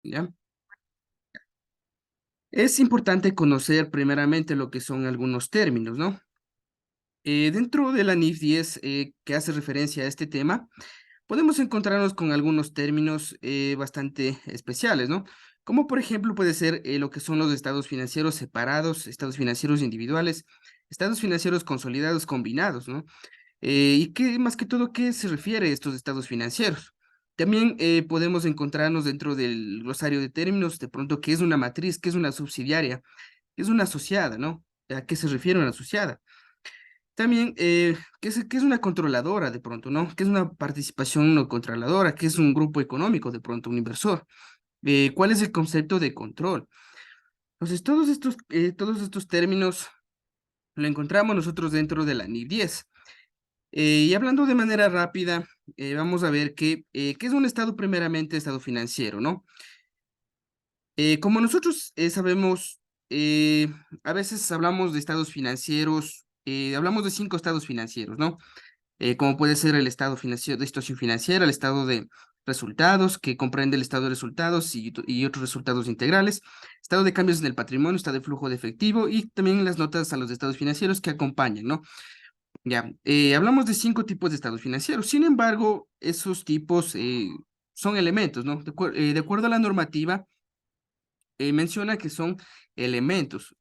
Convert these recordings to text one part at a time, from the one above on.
¿Ya? Es importante conocer primeramente lo que son algunos términos, ¿no? Dentro de la NIF 10, que hace referencia a este tema, podemos encontrarnos con algunos términos bastante especiales, ¿no? Como por ejemplo puede ser lo que son los estados financieros separados, estados financieros individuales, estados financieros consolidados combinados, ¿no? Y qué más que todo, ¿qué se refiere a estos estados financieros? También podemos encontrarnos dentro del glosario de términos, de pronto, qué es una matriz, qué es una subsidiaria, qué es una asociada, ¿no? ¿A qué se refiere una asociada? También, qué es una controladora de pronto, ¿no? ¿Qué es una participación no controladora? ¿Qué es un grupo económico de pronto, un inversor? ¿Cuál es el concepto de control? Entonces, todos estos términos lo encontramos nosotros dentro de la NIF 10. Y hablando de manera rápida, vamos a ver qué es un estado primeramente, estado financiero, ¿no? Como nosotros sabemos, a veces hablamos de estados financieros, hablamos de 5 estados financieros, ¿no? Como puede ser el estado financiero de situación financiera, el estado de resultados, que comprende el estado de resultados y otros resultados integrales, estado de cambios en el patrimonio, estado de flujo de efectivo y también las notas a los estados financieros que acompañan, ¿no? Ya, hablamos de 5 tipos de estados financieros. Sin embargo, esos tipos son elementos, ¿no? De acuerdo a la normativa, menciona que son elementos.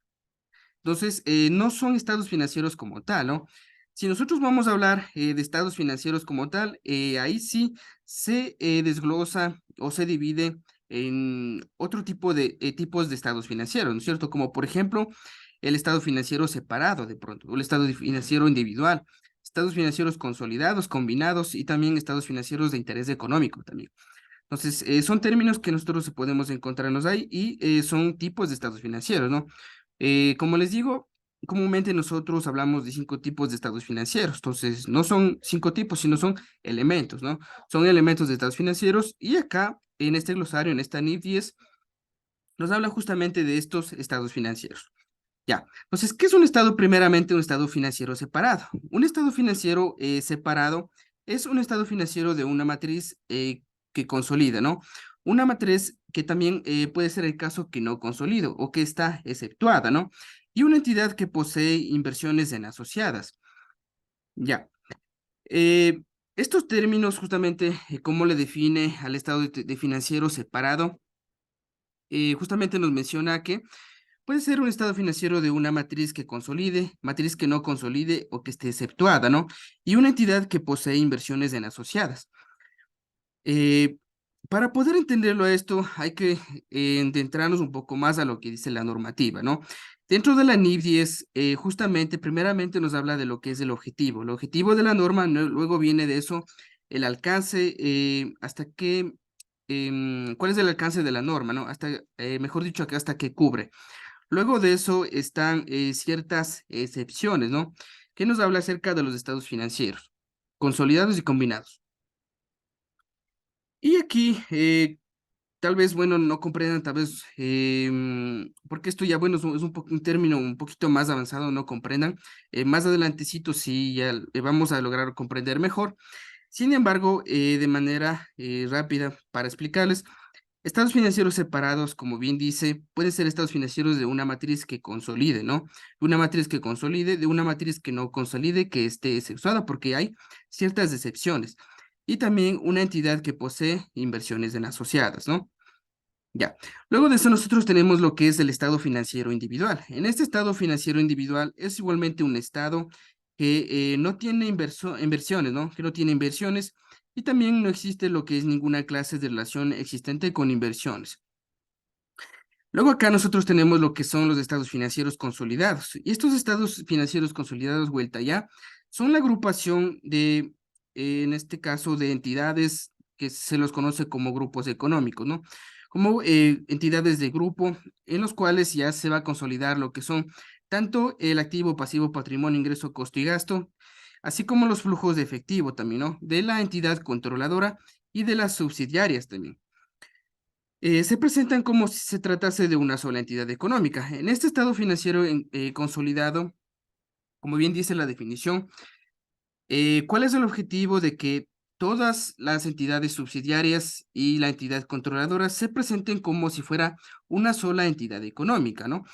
Entonces, no son estados financieros como tal, ¿no? Si nosotros vamos a hablar de estados financieros como tal, ahí sí se desglosa o se divide en otro tipo de tipos de estados financieros, ¿no es cierto? Como por ejemplo, el estado financiero separado de pronto, o el estado financiero individual, estados financieros consolidados, combinados y también estados financieros de interés económico también. Entonces, son términos que nosotros podemos encontrarnos ahí y son tipos de estados financieros, ¿no? Como les digo, comúnmente nosotros hablamos de 5 tipos de estados financieros, entonces no son 5 tipos, sino son elementos, ¿no? Son elementos de estados financieros y acá, en este glosario, en esta NIF 10, nos habla justamente de estos estados financieros. Ya, entonces, ¿qué es un estado? Primeramente, un estado financiero separado. Un estado financiero separado es un estado financiero de una matriz que consolida, ¿no? Una matriz que también puede ser el caso que no consolida o que está exceptuada, ¿no? Y una entidad que posee inversiones en asociadas. Ya. Eh, Estos términos, justamente, cómo le define al estado de financiero separado, justamente nos menciona que puede ser un estado financiero de una matriz que consolide, matriz que no consolide o que esté exceptuada, ¿no? Y una entidad que posee inversiones en asociadas. Eh, para poder entenderlo a esto, hay que adentrarnos un poco más a lo que dice la normativa, ¿no? Dentro de la NIF 10, justamente, primeramente nos habla de lo que es el objetivo. El objetivo de la norma, luego viene de eso el alcance, hasta qué, cuál es el alcance de la norma, ¿no? Hasta, mejor dicho, acá hasta qué cubre. Luego de eso están ciertas excepciones, ¿no? Que nos habla acerca de los estados financieros, consolidados y combinados. Y aquí, tal vez, bueno, no comprendan, tal vez, porque esto ya, bueno, un término un poquito más avanzado, no comprendan. Más adelantecito sí, ya vamos a lograr comprender mejor. Sin embargo, de manera rápida para explicarles, estados financieros separados, como bien dice, pueden ser estados financieros de una matriz que consolide, ¿no? De una matriz que consolide, de una matriz que no consolide, que esté exceptuada, porque hay ciertas excepciones. Y también una entidad que posee inversiones en asociadas, ¿no? Ya. Luego de eso nosotros tenemos lo que es el estado financiero individual. En este estado financiero individual es igualmente un estado que no tiene inversiones, ¿no? Que no tiene inversiones y también no existe lo que es ninguna clase de relación existente con inversiones. Luego acá nosotros tenemos lo que son los estados financieros consolidados. Y estos estados financieros consolidados, vuelta ya, son la agrupación de, en este caso, de entidades que se los conoce como grupos económicos, ¿no? Como entidades de grupo en los cuales ya se va a consolidar lo que son tanto el activo, pasivo, patrimonio, ingreso, costo y gasto, así como los flujos de efectivo también, ¿no? De la entidad controladora y de las subsidiarias también. Se presentan como si se tratase de una sola entidad económica. En este estado financiero consolidado, como bien dice la definición, ¿cuál es el objetivo de que todas las entidades subsidiarias y la entidad controladora se presenten como si fuera una sola entidad económica, ¿no?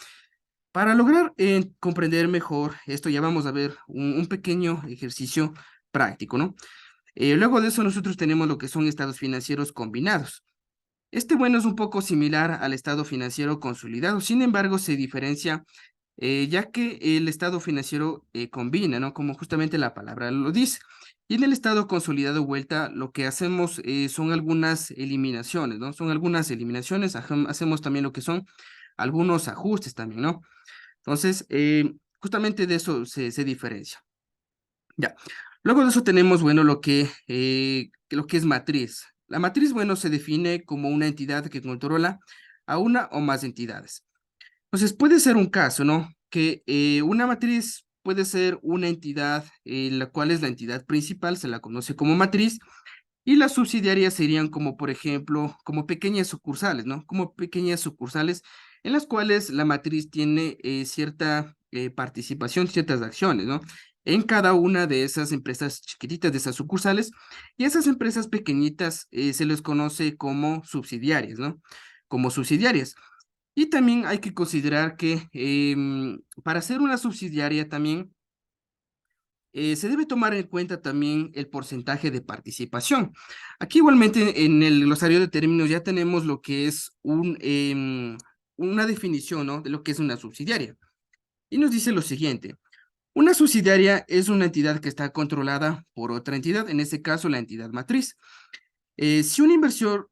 Para lograr comprender mejor esto, ya vamos a ver un pequeño ejercicio práctico, ¿no? Luego de eso, nosotros tenemos lo que son estados financieros combinados. Este, bueno, es un poco similar al estado financiero consolidado, sin embargo, se diferencia ya que el estado financiero combina, ¿no? Como justamente la palabra lo dice. Y en el estado consolidado vuelta, lo que hacemos son algunas eliminaciones, ¿no? Son algunas eliminaciones, hacemos también lo que son algunos ajustes también, ¿no? Entonces, justamente de eso se diferencia. Ya. Luego de eso tenemos, bueno, lo que es matriz. La matriz, bueno, se define como una entidad que controla a una o más entidades. Entonces, puede ser un caso, ¿no? Que una matriz puede ser una entidad, la cual es la entidad principal, se la conoce como matriz, y las subsidiarias serían como, por ejemplo, como pequeñas sucursales, ¿no? Como pequeñas sucursales en las cuales la matriz tiene cierta participación, ciertas acciones, ¿no? En cada una de esas empresas chiquititas, de esas sucursales, y esas empresas pequeñitas se les conoce como subsidiarias, ¿no? Como subsidiarias. Y también hay que considerar que para ser una subsidiaria también se debe tomar en cuenta también el porcentaje de participación. Aquí igualmente en el glosario de términos ya tenemos lo que es una definición, ¿no? De lo que es una subsidiaria. Y nos dice lo siguiente. Una subsidiaria es una entidad que está controlada por otra entidad, en este caso la entidad matriz. Si un inversor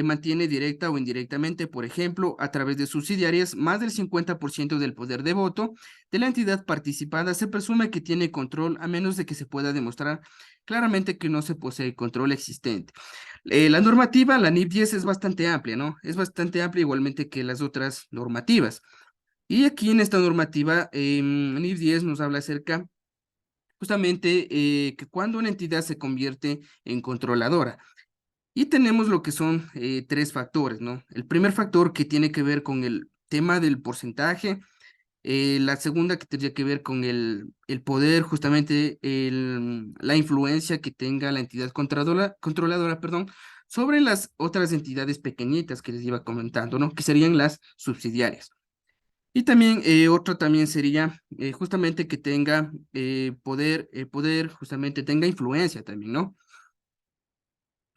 mantiene directa o indirectamente, por ejemplo, a través de subsidiarias, más del 50% del poder de voto de la entidad participada, se presume que tiene control a menos de que se pueda demostrar claramente que no se posee control existente. La normativa, la NIP 10, es bastante amplia, ¿no? Es bastante amplia igualmente que las otras normativas. Y aquí en esta normativa, NIP 10 nos habla acerca justamente que cuando una entidad se convierte en controladora. Y tenemos lo que son tres factores, ¿no? El primer factor que tiene que ver con el tema del porcentaje, la segunda que tendría que ver con el poder, justamente la influencia que tenga la entidad controladora, perdón, sobre las otras entidades pequeñitas que les iba comentando, ¿no? Que serían las subsidiarias. Y también otro también sería justamente que tenga poder, justamente tenga influencia también, ¿no?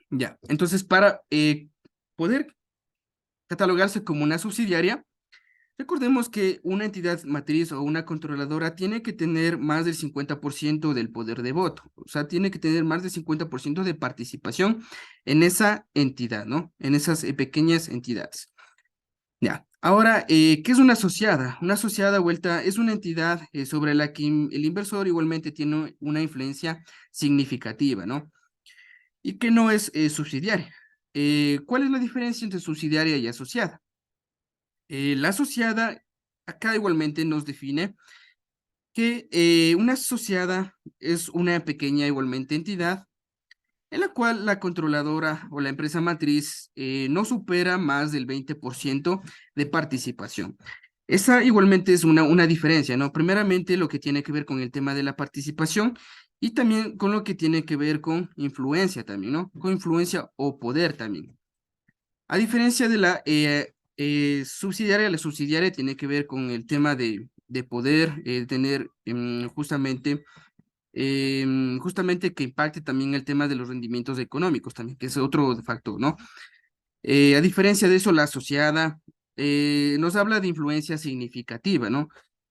Ya, entonces para poder catalogarse como una subsidiaria, recordemos que una entidad matriz o una controladora tiene que tener más del 50% del poder de voto, o sea, tiene que tener más del 50% de participación en esa entidad, ¿no? En esas pequeñas entidades. Ya, ahora, ¿qué es una asociada? Una asociada vuelta es una entidad sobre la que el inversor igualmente tiene una influencia significativa, ¿no? Y que no es subsidiaria. ¿Cuál es la diferencia entre subsidiaria y asociada? La asociada, acá igualmente nos define que una asociada es una pequeña igualmente entidad en la cual la controladora o la empresa matriz no supera más del 20% de participación. Esa igualmente es una diferencia, ¿no? Primeramente lo que tiene que ver con el tema de la participación y también con lo que tiene que ver con influencia también, ¿no? Con influencia o poder también. A diferencia de la subsidiaria, la subsidiaria tiene que ver con el tema de poder tener justamente que impacte también el tema de los rendimientos económicos también, que es otro factor, ¿no? A diferencia de eso, la asociada nos habla de influencia significativa, ¿no?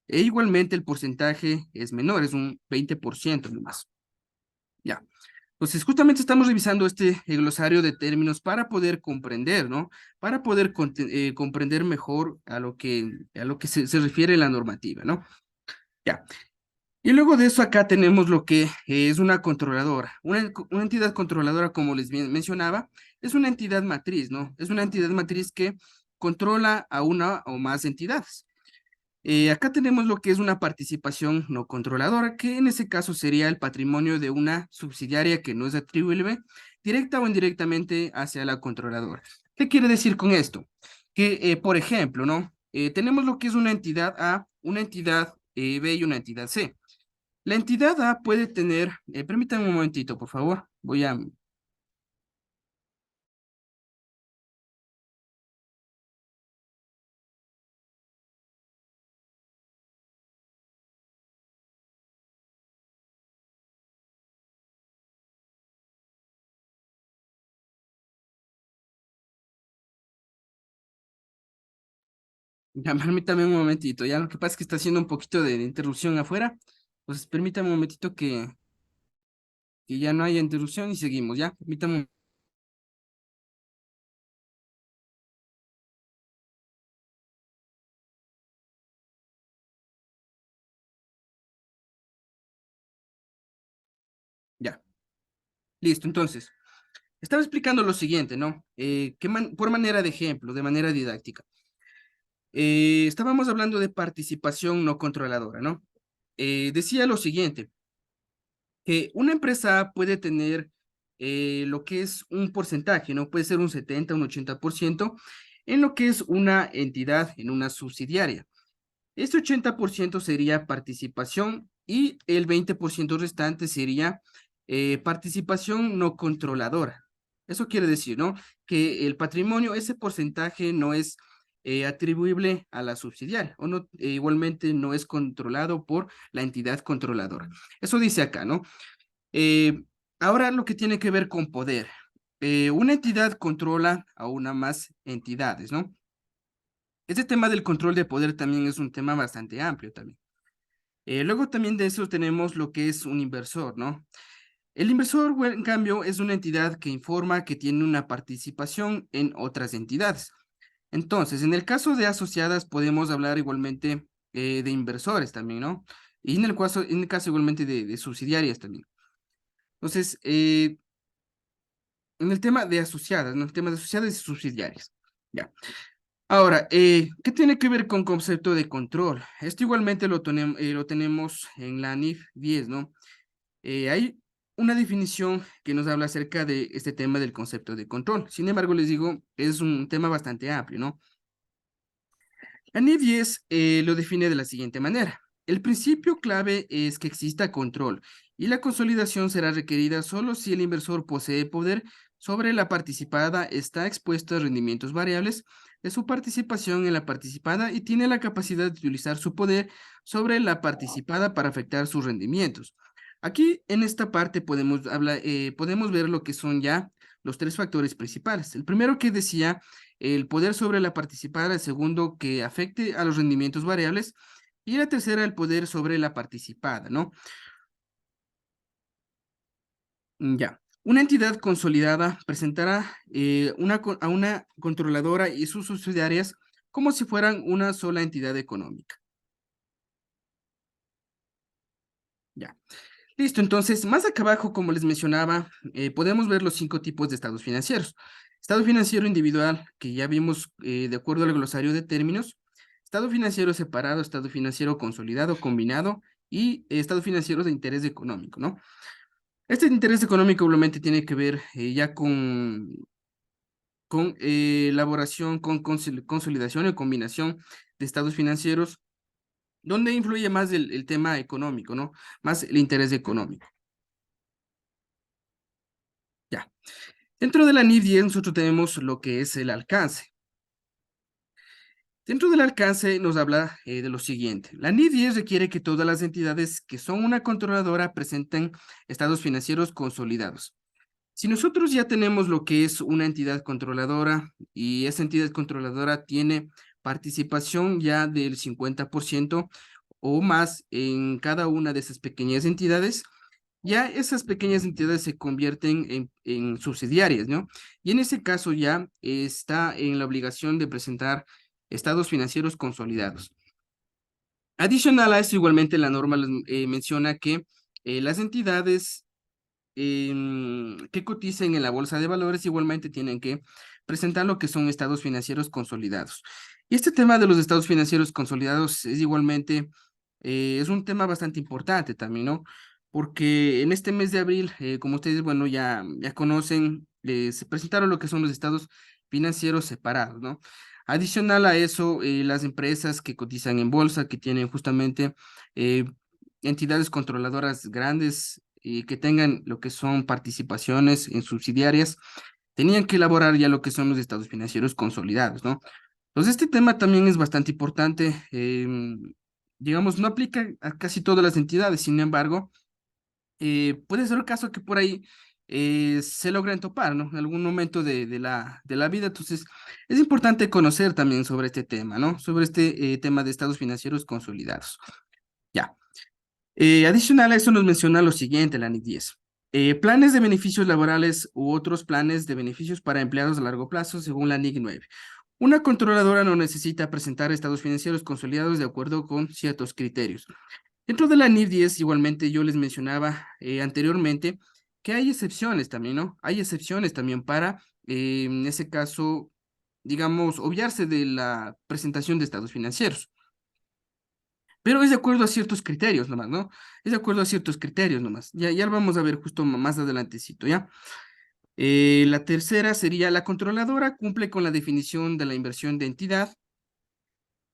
E igualmente el porcentaje es menor, es un 20% nomás. Ya. Entonces, justamente estamos revisando este glosario de términos para poder comprender, ¿no? Para poder comprender mejor a lo que se refiere la normativa, ¿no? Ya. Y luego de eso acá tenemos lo que es una controladora. Una entidad controladora, como les mencionaba, es una entidad matriz, ¿no? Es una entidad matriz que controla a una o más entidades. Acá tenemos lo que es una participación no controladora, que en ese caso sería el patrimonio de una subsidiaria que no es atribuible directa o indirectamente hacia la controladora. ¿Qué quiere decir con esto? Que, por ejemplo, ¿no? Tenemos lo que es una entidad A, una entidad B y una entidad C. La entidad A puede tener, permítanme un momentito, por favor. Voy a... Ya, permítame un momentito, ya lo que pasa es que está haciendo un poquito de interrupción afuera, pues permítame un momentito que ya no haya interrupción y seguimos, ya, permítame ya, listo, entonces, estaba explicando lo siguiente, ¿no? Por manera de ejemplo, de manera didáctica, estábamos hablando de participación no controladora, ¿no? Decía lo siguiente, que una empresa puede tener lo que es un porcentaje, ¿no? Puede ser un 70, un 80% en lo que es una entidad, en una subsidiaria. Este 80% sería participación y el 20% restante sería participación no controladora. Eso quiere decir, ¿no? Que el patrimonio, ese porcentaje no es atribuible a la subsidiaria o no, igualmente no es controlado por la entidad controladora. Eso dice acá, ¿no? Eh, Ahora lo que tiene que ver con poder. Una entidad controla a una más entidades, ¿no? Este tema del control de poder también es un tema bastante amplio también. Luego también de eso tenemos lo que es un inversor, ¿no? El inversor, en cambio, es una entidad que informa que tiene una participación en otras entidades. Entonces, en el caso de asociadas, podemos hablar igualmente de inversores también, ¿no? Y en el caso igualmente de subsidiarias también. Entonces, en el tema de asociadas, ¿no? El tema de asociadas y subsidiarias. Ya. Ahora, ¿qué tiene que ver con concepto de control? Esto igualmente lo tenemos en la NIF 10, ¿no? Hay una definición que nos habla acerca de este tema del concepto de control. Sin embargo, les digo, es un tema bastante amplio, ¿no? La NIF 10 lo define de la siguiente manera. El principio clave es que exista control y la consolidación será requerida solo si el inversor posee poder sobre la participada, está expuesto a rendimientos variables de su participación en la participada y tiene la capacidad de utilizar su poder sobre la participada para afectar sus rendimientos. Aquí en esta parte podemos ver lo que son ya los tres factores principales. El primero que decía el poder sobre la participada, el segundo que afecte a los rendimientos variables y la tercera el poder sobre la participada, ¿no? Ya. Una entidad consolidada presentará a una controladora y sus subsidiarias como si fueran una sola entidad económica. Ya. Listo, entonces, más acá abajo, como les mencionaba, podemos ver los 5 tipos de estados financieros. Estado financiero individual, que ya vimos de acuerdo al glosario de términos. Estado financiero separado, estado financiero consolidado, combinado y estado financiero de interés económico, ¿no? Este interés económico obviamente tiene que ver ya con elaboración, con consolidación y combinación de estados financieros, donde influye más el tema económico, ¿no? Más el interés económico. Ya. Dentro de la NIF 10 nosotros tenemos lo que es el alcance. Dentro del alcance nos habla de lo siguiente. La NIF 10 requiere que todas las entidades que son una controladora presenten estados financieros consolidados. Si nosotros ya tenemos lo que es una entidad controladora y esa entidad controladora tiene participación ya del 50% o más en cada una de esas pequeñas entidades, ya esas pequeñas entidades se convierten en subsidiarias, ¿no? Y en ese caso ya está en la obligación de presentar estados financieros consolidados. Adicional a eso, igualmente la norma menciona que las entidades que coticen en la bolsa de valores igualmente tienen que presentar lo que son estados financieros consolidados. Y este tema de los estados financieros consolidados es igualmente, es un tema bastante importante también, ¿no? Porque en este mes de abril, como ustedes, bueno, ya conocen, se presentaron lo que son los estados financieros separados, ¿no? Adicional a eso, las empresas que cotizan en bolsa, que tienen justamente entidades controladoras grandes, que tengan lo que son participaciones en subsidiarias, tenían que elaborar ya lo que son los estados financieros consolidados, ¿no? Entonces, este tema también es bastante importante. Digamos, no aplica a casi todas las entidades, sin embargo, puede ser el caso que por ahí se logren topar, ¿no? En algún momento de la vida. Entonces, es importante conocer también sobre este tema, ¿no? Sobre este tema de estados financieros consolidados. Ya. Adicional a eso nos menciona lo siguiente, la NIC 10. Planes de beneficios laborales u otros planes de beneficios para empleados a largo plazo según la NIC 9. Una controladora no necesita presentar estados financieros consolidados de acuerdo con ciertos criterios. Dentro de la NIF 10, igualmente, yo les mencionaba anteriormente que hay excepciones también, ¿no? Hay excepciones también para, en ese caso, digamos, obviarse de la presentación de estados financieros. Pero es de acuerdo a ciertos criterios nomás, ¿no? Es de acuerdo a ciertos criterios nomás. Ya lo vamos a ver justo más adelantecito, ¿ya? La tercera sería la controladora cumple con la definición de la inversión de entidad.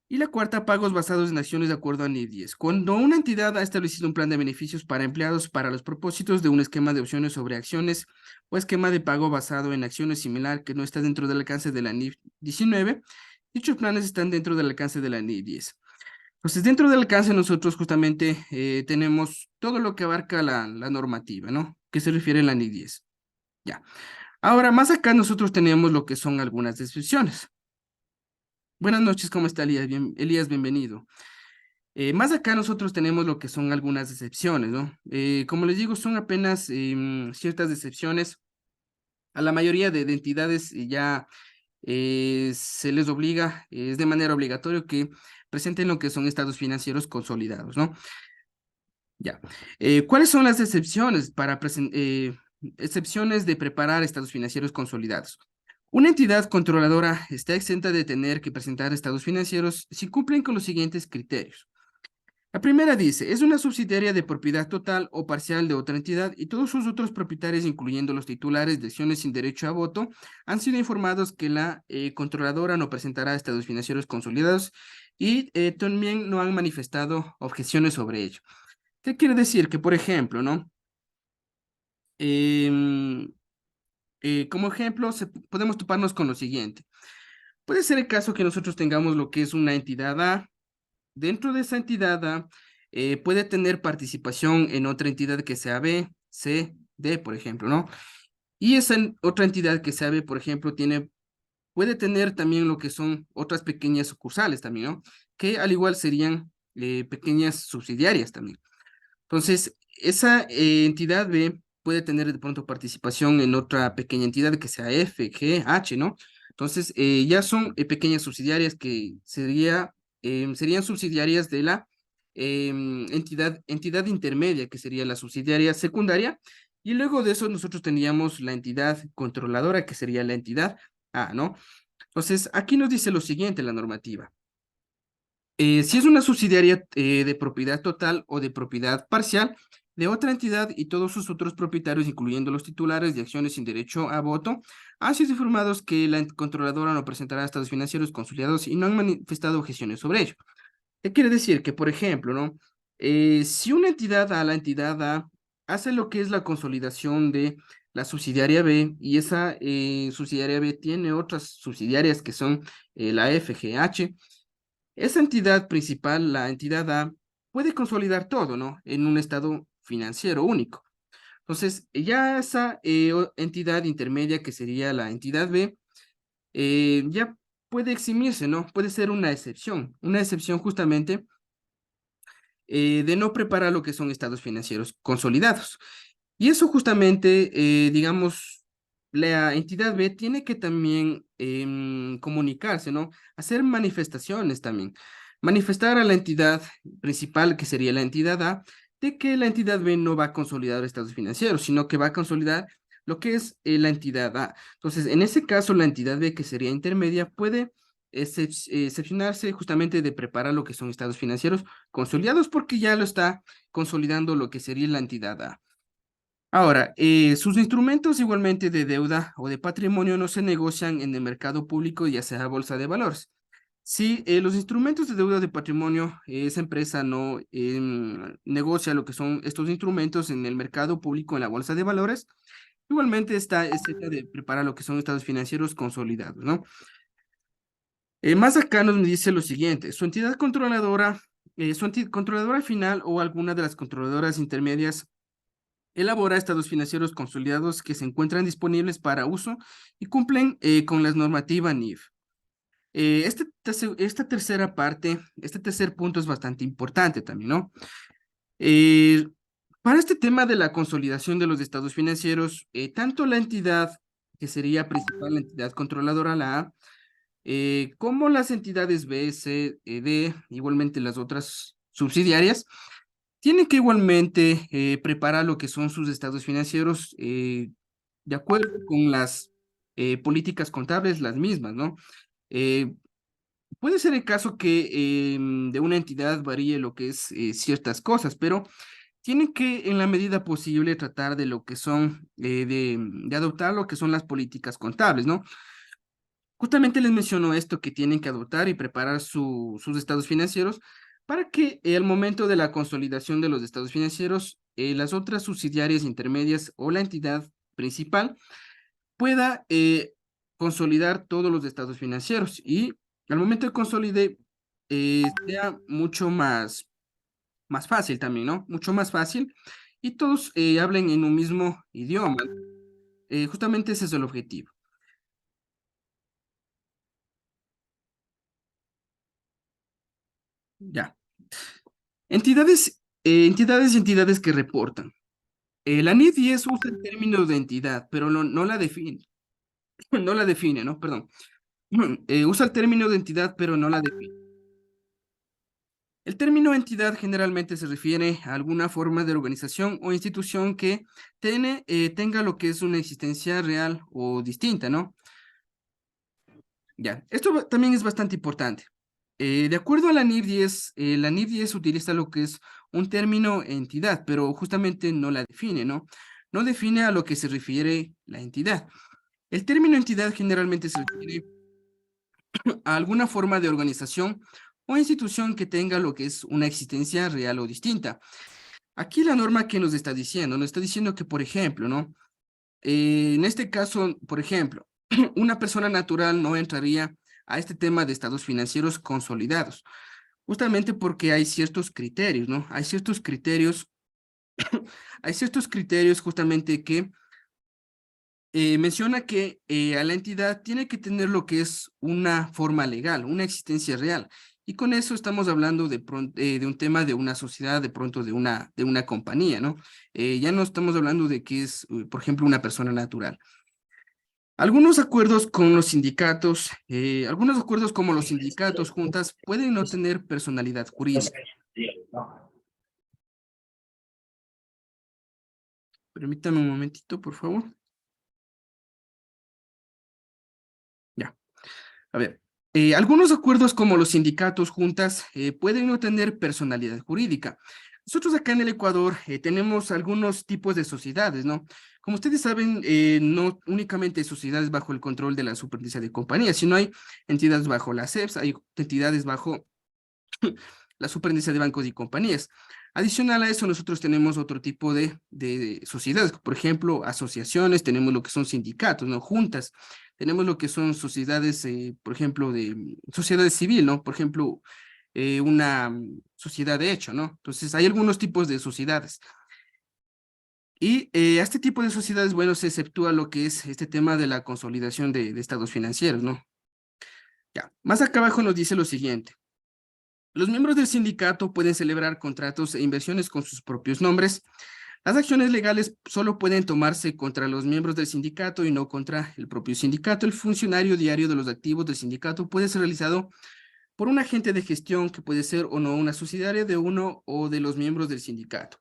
Y la cuarta, pagos basados en acciones de acuerdo a NIF 10. Cuando una entidad ha establecido un plan de beneficios para empleados para los propósitos de un esquema de opciones sobre acciones o esquema de pago basado en acciones similar que no está dentro del alcance de la NIF 19, dichos planes están dentro del alcance de la NIF 10. Entonces, dentro del alcance nosotros justamente tenemos todo lo que abarca la normativa, ¿no? Que se refiere a la NIF 10. Ya. Ahora, más acá nosotros tenemos lo que son algunas excepciones. Buenas noches, ¿cómo está Elías? Elías, bienvenido. Más acá nosotros tenemos lo que son algunas excepciones, ¿no? Como les digo, son apenas ciertas excepciones. A la mayoría de entidades ya se les obliga, es de manera obligatoria que presenten lo que son estados financieros consolidados, ¿no? Ya. ¿Cuáles son las excepciones para excepciones de preparar estados financieros consolidados? Una entidad controladora está exenta de tener que presentar estados financieros si cumplen con los siguientes criterios. La primera dice, es una subsidiaria de propiedad total o parcial de otra entidad y todos sus otros propietarios, incluyendo los titulares de acciones sin derecho a voto, han sido informados que la controladora no presentará estados financieros consolidados y también no han manifestado objeciones sobre ello. ¿Qué quiere decir? Que, por ejemplo, ¿no? Em, como ejemplo, podemos toparnos con lo siguiente. Puede ser el caso que nosotros tengamos lo que es una entidad A. Dentro de esa entidad A, puede tener participación en otra entidad que sea B, C, D, por ejemplo, ¿no? Y esa otra entidad que sea B, por ejemplo, puede tener también lo que son otras pequeñas sucursales también, ¿no? Que al igual serían pequeñas subsidiarias también. Entonces, esa entidad B puede tener de pronto participación en otra pequeña entidad que sea F, G, H, ¿no? Entonces, ya son pequeñas subsidiarias que serían subsidiarias de la entidad intermedia, que sería la subsidiaria secundaria, y luego de eso nosotros tendríamos la entidad controladora, que sería la entidad A, ¿no? Entonces, aquí nos dice lo siguiente la normativa. Si es una subsidiaria de propiedad total o de propiedad parcial de otra entidad y todos sus otros propietarios, incluyendo los titulares de acciones sin derecho a voto, han sido informados que la controladora no presentará estados financieros consolidados y no han manifestado objeciones sobre ello. ¿Qué quiere decir? Que, por ejemplo, ¿no? Si una entidad A, la entidad A, hace lo que es la consolidación de la subsidiaria B y esa subsidiaria B tiene otras subsidiarias que son la FGH, esa entidad principal, la entidad A, puede consolidar todo, ¿no? En un estado financiero único. Entonces, ya esa entidad intermedia, que sería la entidad B, ya puede eximirse, ¿no? Puede ser una excepción justamente de no preparar lo que son estados financieros consolidados. Y eso justamente, digamos, la entidad B tiene que también comunicarse, ¿no? Hacer manifestaciones también. Manifestar a la entidad principal, que sería la entidad A, de que la entidad B no va a consolidar estados financieros, sino que va a consolidar lo que es la entidad A. Entonces, en ese caso, la entidad B, que sería intermedia, puede excepcionarse justamente de preparar lo que son estados financieros consolidados porque ya lo está consolidando lo que sería la entidad A. Ahora, sus instrumentos igualmente de deuda o de patrimonio no se negocian en el mercado público, ya sea bolsa de valores. Sí, los instrumentos de deuda de patrimonio, esa empresa no negocia lo que son estos instrumentos en el mercado público en la bolsa de valores. Igualmente está cerca de preparar lo que son estados financieros consolidados, ¿no? Más acá nos dice lo siguiente, su entidad controladora, controladora final o alguna de las controladoras intermedias elabora estados financieros consolidados que se encuentran disponibles para uso y cumplen con la normativa NIF. Esta tercera parte, este tercer punto es bastante importante también, ¿no? Eh, para este tema de la consolidación de los estados financieros, tanto la entidad, que sería principal, la entidad controladora, la A, como las entidades B, C, D, igualmente las otras subsidiarias, tienen que igualmente preparar lo que son sus estados financieros de acuerdo con las políticas contables, las mismas, ¿no? Eh, Puede ser el caso que de una entidad varíe lo que es ciertas cosas, pero tienen que, en la medida posible, tratar de lo que son, de adoptar lo que son las políticas contables, ¿no? Justamente les menciono esto, que tienen que adoptar y preparar sus estados financieros para que al momento de la consolidación de los estados financieros, las otras subsidiarias intermedias o la entidad principal pueda consolidar todos los estados financieros y al momento de consolide sea mucho más fácil también, ¿no? Mucho más fácil y todos hablen en un mismo idioma. Justamente ese es el objetivo. Ya. Entidades y entidades que reportan. La NIF 10 usa el término de entidad, pero no la define. No la define, ¿no? Perdón. Usa el término de entidad, pero no la define. El término entidad generalmente se refiere a alguna forma de organización o institución que tenga lo que es una existencia real o distinta, ¿no? Ya, esto también es bastante importante. De acuerdo a la NIF 10 utiliza lo que es un término entidad, pero justamente no la define, ¿no? No define a lo que se refiere la entidad. El término entidad generalmente se refiere a alguna forma de organización o institución que tenga lo que es una existencia real o distinta. Aquí la norma que nos está diciendo que, por ejemplo, ¿no? En este caso, por ejemplo, una persona natural no entraría a este tema de estados financieros consolidados, justamente porque hay ciertos criterios, ¿no? Hay ciertos criterios justamente que menciona que a la entidad tiene que tener lo que es una forma legal, una existencia real. Y con eso estamos hablando de un tema de una sociedad, de pronto de una compañía, ¿no? Ya no estamos hablando de que es, por ejemplo, una persona natural. Algunos acuerdos como los sindicatos juntas pueden no tener personalidad jurídica. Permítame un momentito, por favor. Ya. A ver, algunos acuerdos como los sindicatos juntas pueden no tener personalidad jurídica. Nosotros acá en el Ecuador tenemos algunos tipos de sociedades, ¿no? Como ustedes saben, no únicamente sociedades bajo el control de la superintendencia de compañías, sino hay entidades bajo la SEPS, hay entidades bajo la superintendencia de bancos y compañías. Adicional a eso, nosotros tenemos otro tipo de sociedades, por ejemplo, asociaciones, tenemos lo que son sindicatos, ¿no? Juntas, tenemos lo que son sociedades, por ejemplo, de sociedades civil, ¿no? Por ejemplo, una sociedad de hecho, ¿no? Entonces, hay algunos tipos de sociedades. Y a este tipo de sociedades, bueno, se exceptúa lo que es este tema de la consolidación de estados financieros, ¿no? Ya, más acá abajo nos dice lo siguiente. Los miembros del sindicato pueden celebrar contratos e inversiones con sus propios nombres. Las acciones legales solo pueden tomarse contra los miembros del sindicato y no contra el propio sindicato. El funcionario diario de los activos del sindicato puede ser realizado por un agente de gestión que puede ser o no una subsidiaria de uno o de los miembros del sindicato.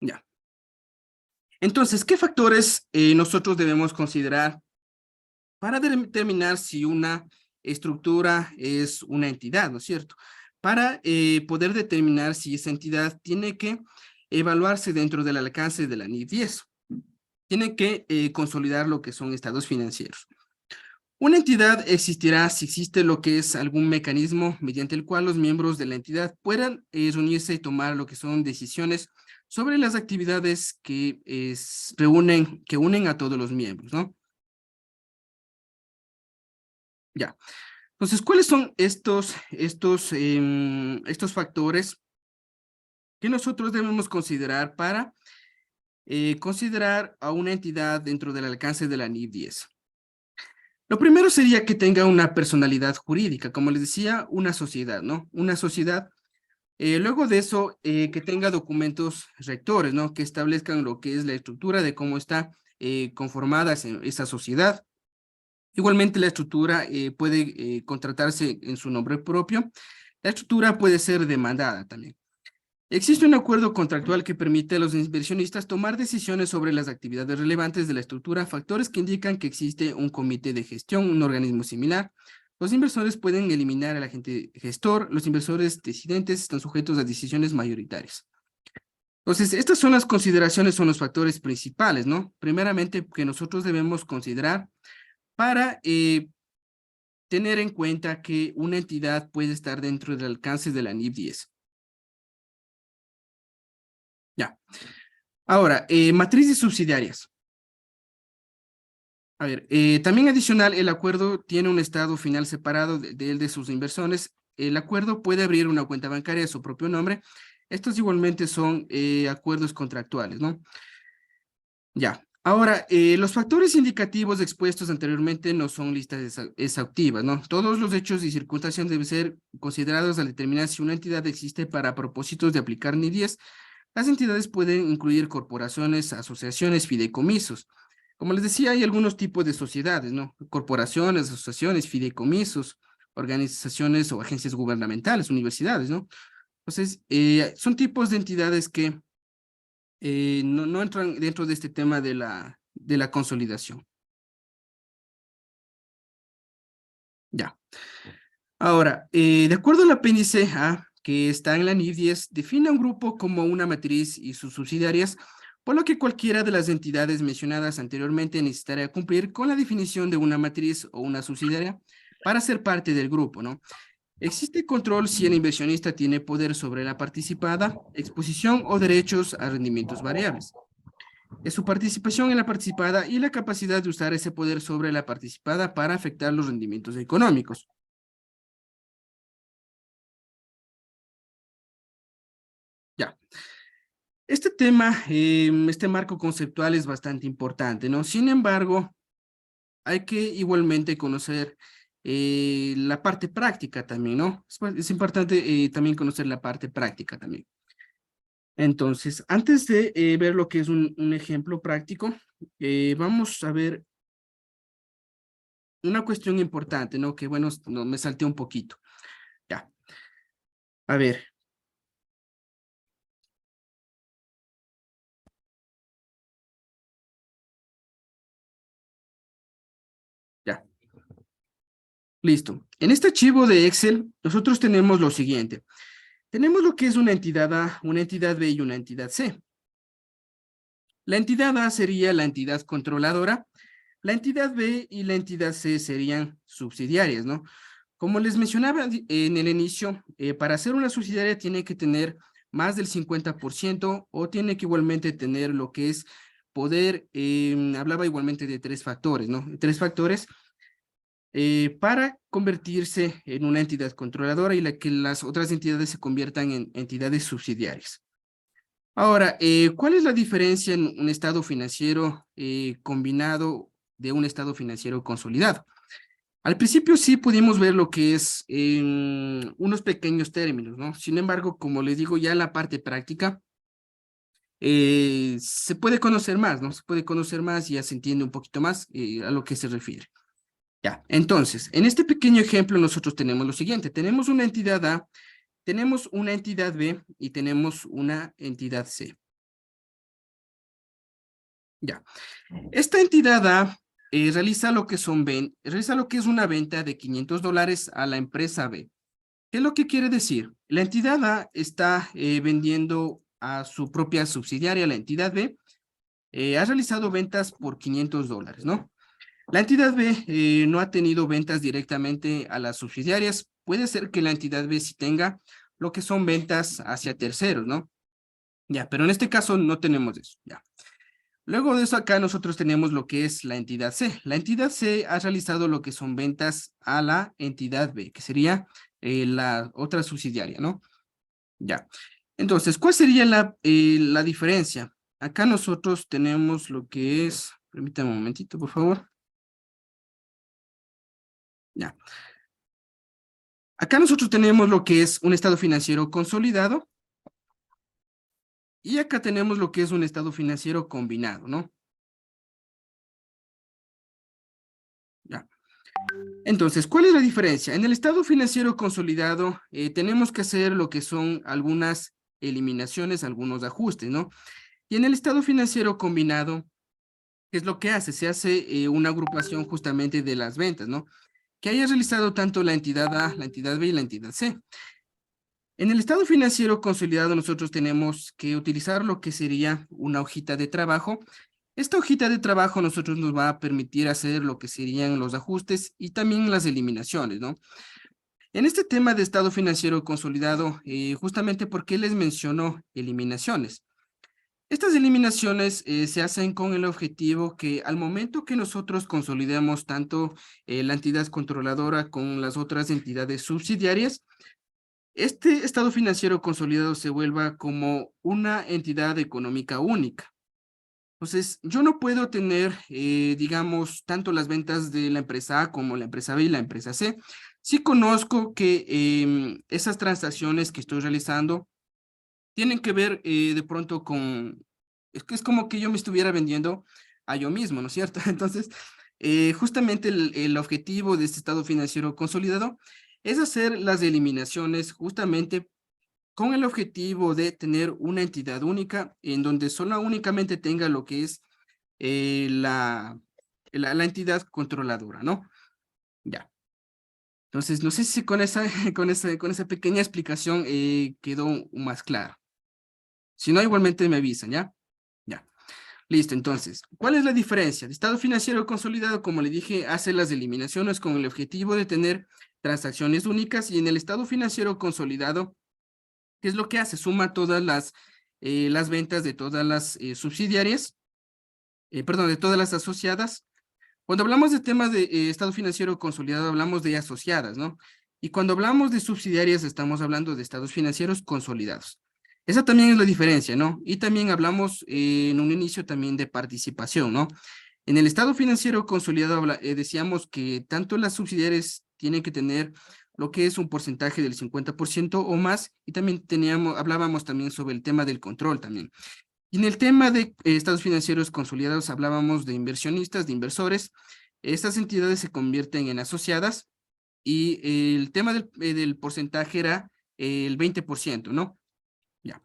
Ya. Entonces, ¿qué factores nosotros debemos considerar para determinar si una estructura es una entidad, ¿no es cierto? Para poder determinar si esa entidad tiene que evaluarse dentro del alcance de la NIF 10. Tiene que consolidar lo que son estados financieros. Una entidad existirá si existe lo que es algún mecanismo mediante el cual los miembros de la entidad puedan reunirse y tomar lo que son decisiones sobre las actividades que unen a todos los miembros, ¿no? Ya. Entonces, ¿cuáles son estos factores que nosotros debemos considerar para considerar a una entidad dentro del alcance de la NIF 10? Lo primero sería que tenga una personalidad jurídica, como les decía, una sociedad, ¿no? Una sociedad. Luego de eso, que tenga documentos rectores, ¿no? Que establezcan lo que es la estructura de cómo está conformada esa sociedad. Igualmente, la estructura puede contratarse en su nombre propio. La estructura puede ser demandada también. Existe un acuerdo contractual que permite a los inversionistas tomar decisiones sobre las actividades relevantes de la estructura, factores que indican que existe un comité de gestión, un organismo similar. Los inversores pueden eliminar al agente gestor, los inversores decidentes están sujetos a decisiones mayoritarias. Entonces, estas son las consideraciones, son los factores principales, ¿no? Primeramente, que nosotros debemos considerar para tener en cuenta que una entidad puede estar dentro del alcance de la NIF 10. Ya. Ahora, matrices subsidiarias. A ver, también adicional, el acuerdo tiene un estado final separado de sus inversores. El acuerdo puede abrir una cuenta bancaria a su propio nombre. Estos igualmente son acuerdos contractuales, ¿no? Ya. Ahora, los factores indicativos expuestos anteriormente no son listas exhaustivas, ¿no? Todos los hechos y circunstancias deben ser considerados al determinar si una entidad existe para propósitos de aplicar NIF 10. Las entidades pueden incluir corporaciones, asociaciones, fideicomisos. Como les decía, hay algunos tipos de sociedades, ¿no? Corporaciones, asociaciones, fideicomisos, organizaciones o agencias gubernamentales, universidades, ¿no? Entonces, son tipos de entidades que no entran dentro de este tema de la consolidación. Ya. Ahora, de acuerdo al apéndice A, que está en la NIF 10, define a un grupo como una matriz y sus subsidiarias, por lo que cualquiera de las entidades mencionadas anteriormente necesitaría cumplir con la definición de una matriz o una subsidiaria para ser parte del grupo, ¿no? Existe control si el inversionista tiene poder sobre la participada, exposición o derechos a rendimientos variables. Es su participación en la participada y la capacidad de usar ese poder sobre la participada para afectar los rendimientos económicos. Ya. Este tema, este marco conceptual es bastante importante, ¿no? Sin embargo, hay que igualmente conocer la parte práctica también, ¿no? Es importante también conocer la parte práctica también. Entonces, antes de ver lo que es un ejemplo práctico, vamos a ver una cuestión importante, ¿no? Que bueno, no, me salté un poquito. Ya. A ver. Ya. Listo. En este archivo de Excel, nosotros tenemos lo siguiente. Tenemos lo que es una entidad A, una entidad B y una entidad C. La entidad A sería la entidad controladora, la entidad B y la entidad C serían subsidiarias, ¿no? Como les mencionaba en el inicio, para ser una subsidiaria tiene que tener más del 50% o tiene que igualmente tener lo que es poder, hablaba igualmente de 3 factores, ¿no? 3 factores para convertirse en una entidad controladora y que las otras entidades se conviertan en entidades subsidiarias. Ahora, ¿cuál es la diferencia en un estado financiero combinado de un estado financiero consolidado? Al principio sí pudimos ver lo que es en unos pequeños términos, ¿no? Sin embargo, como les digo, ya en la parte práctica se puede conocer más, ¿no? Se puede conocer más y ya se entiende un poquito más a lo que se refiere. Ya, entonces, en este pequeño ejemplo nosotros tenemos lo siguiente. Tenemos una entidad A, tenemos una entidad B y tenemos una entidad C. Ya. Esta entidad A realiza lo que es una venta de $500 a la empresa B. ¿Qué es lo que quiere decir? La entidad A está vendiendo a su propia subsidiaria, la entidad B, ha realizado ventas por $500, ¿no? La entidad B no ha tenido ventas directamente a las subsidiarias. Puede ser que la entidad B sí tenga lo que son ventas hacia terceros, ¿no? Ya, pero en este caso no tenemos eso, ya. Luego de eso acá nosotros tenemos lo que es la entidad C. La entidad C ha realizado lo que son ventas a la entidad B, que sería la otra subsidiaria, ¿no? Ya. Entonces, ¿cuál sería la diferencia? Acá nosotros tenemos lo que es, permítame un momentito, por favor. Ya. Acá nosotros tenemos lo que es un estado financiero consolidado y acá tenemos lo que es un estado financiero combinado, ¿no? Ya. Entonces, ¿cuál es la diferencia? En el estado financiero consolidado tenemos que hacer lo que son algunas eliminaciones, algunos ajustes, ¿no? Y en el estado financiero combinado, ¿qué es lo que hace? Se hace una agrupación justamente de las ventas, ¿no? Que haya realizado tanto la entidad A, la entidad B y la entidad C. En el estado financiero consolidado nosotros tenemos que utilizar lo que sería una hojita de trabajo. Esta hojita de trabajo nosotros nos va a permitir hacer lo que serían los ajustes y también las eliminaciones, ¿no? En este tema de estado financiero consolidado, justamente porque les menciono eliminaciones. Estas eliminaciones se hacen con el objetivo que al momento que nosotros consolidemos tanto la entidad controladora con las otras entidades subsidiarias, este estado financiero consolidado se vuelva como una entidad económica única. Entonces, yo no puedo tener, digamos, tanto las ventas de la empresa A como la empresa B y la empresa C. Sí conozco que esas transacciones que estoy realizando tienen que ver de pronto con, es que es como que yo me estuviera vendiendo a yo mismo, ¿no es cierto? Entonces, justamente el objetivo de este estado financiero consolidado es hacer las eliminaciones justamente con el objetivo de tener una entidad única en donde solo únicamente tenga lo que es la entidad controladora, ¿no? Ya. Entonces, no sé si con esa, con esa pequeña explicación quedó más claro. Si no, igualmente me avisan, ¿ya? Ya. Listo, entonces, ¿cuál es la diferencia? El estado financiero consolidado, como le dije, hace las eliminaciones con el objetivo de tener transacciones únicas y en el estado financiero consolidado, ¿qué es lo que hace? Suma todas las ventas de todas las subsidiarias, perdón, de todas las asociadas. Cuando hablamos de temas de estado financiero consolidado, hablamos de asociadas, ¿no? Y cuando hablamos de subsidiarias, estamos hablando de estados financieros consolidados. Esa también es la diferencia, ¿no? Y también hablamos en un inicio también de participación, ¿no? En el estado financiero consolidado decíamos que tanto las subsidiarias tienen que tener lo que es un porcentaje del 50% o más, y también hablábamos también sobre el tema del control también. Y en el tema de estados financieros consolidados hablábamos de inversionistas, de inversores. Estas entidades se convierten en asociadas y el tema del porcentaje era el 20%, ¿no? Ya.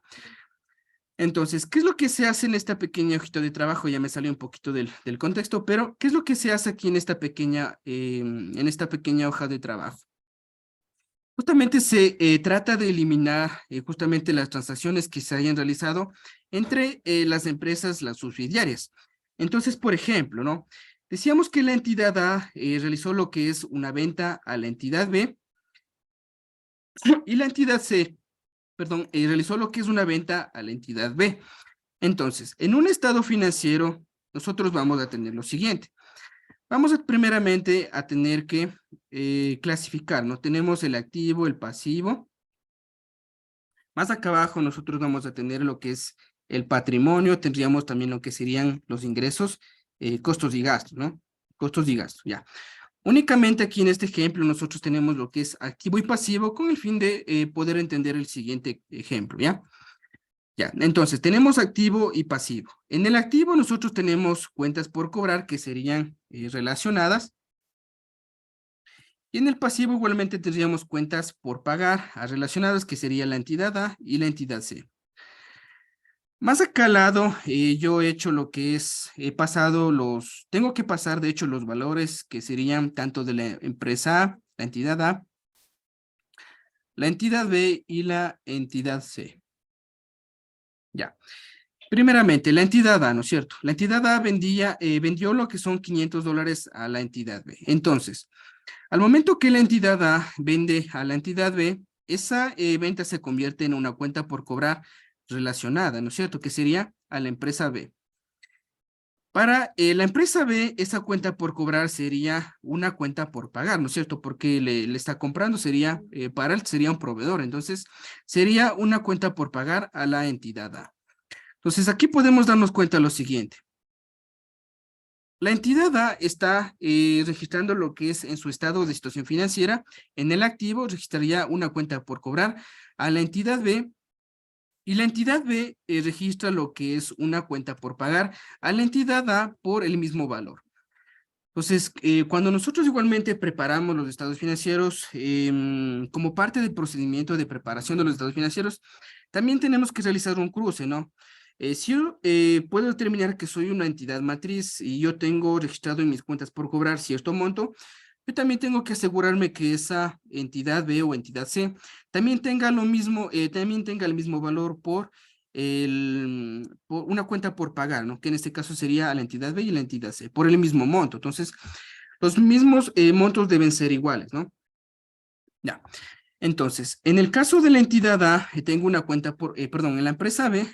Entonces, ¿qué es lo que se hace en esta pequeña hojita de trabajo? Ya me salió un poquito del contexto, pero ¿qué es lo que se hace aquí en esta pequeña hoja de trabajo? Justamente se trata de eliminar justamente las transacciones que se hayan realizado entre las empresas, las subsidiarias. Entonces, por ejemplo, ¿no? Decíamos que la entidad A realizó lo que es una venta a la entidad B y la entidad C, perdón, realizó lo que es una venta a la entidad B. Entonces, en un estado financiero, nosotros vamos a tener lo siguiente. Vamos primeramente a tener que clasificar, ¿no? Tenemos el activo, el pasivo. Más acá abajo nosotros vamos a tener lo que es el patrimonio, tendríamos también lo que serían los ingresos, costos y gastos, ¿no? Costos y gastos, ya. Únicamente aquí en este ejemplo nosotros tenemos lo que es activo y pasivo con el fin de poder entender el siguiente ejemplo, ¿ya? Ya, entonces tenemos activo y pasivo. En el activo nosotros tenemos cuentas por cobrar que serían relacionadas. Y en el pasivo igualmente tendríamos cuentas por pagar relacionadas que sería la entidad A y la entidad C. Más acá al lado, yo he hecho lo que es, he pasado tengo que pasar de hecho los valores que serían tanto de la empresa A, la entidad A, la entidad B y la entidad C. Ya. Primeramente, la entidad A, ¿no es cierto? La entidad A vendió lo que son $500 a la entidad B. Entonces, al momento que la entidad A vende a la entidad B, esa venta se convierte en una cuenta por cobrar relacionada, ¿no es cierto? Que sería a la empresa B. Para la empresa B, esa cuenta por cobrar sería una cuenta por pagar, ¿no es cierto? Porque le está comprando, para él sería un proveedor, entonces sería una cuenta por pagar a la entidad A. Entonces aquí podemos darnos cuenta de lo siguiente. La entidad A está registrando lo que es en su estado de situación financiera. En el activo registraría una cuenta por cobrar a la entidad B y la entidad B registra lo que es una cuenta por pagar a la entidad A por el mismo valor. Entonces, cuando nosotros igualmente preparamos los estados financieros, como parte del procedimiento de preparación de los estados financieros, también tenemos que realizar un cruce, ¿no? Si yo puedo determinar que soy una entidad matriz y yo tengo registrado en mis cuentas por cobrar cierto monto, yo también tengo que asegurarme que esa entidad B o entidad C también tenga lo mismo, también tenga el mismo valor por una cuenta por pagar, ¿no? Que en este caso sería a la entidad B y la entidad C, por el mismo monto. Entonces, los mismos montos deben ser iguales, ¿no? Ya. Entonces, en el caso de la entidad A, tengo una cuenta perdón, en la empresa B,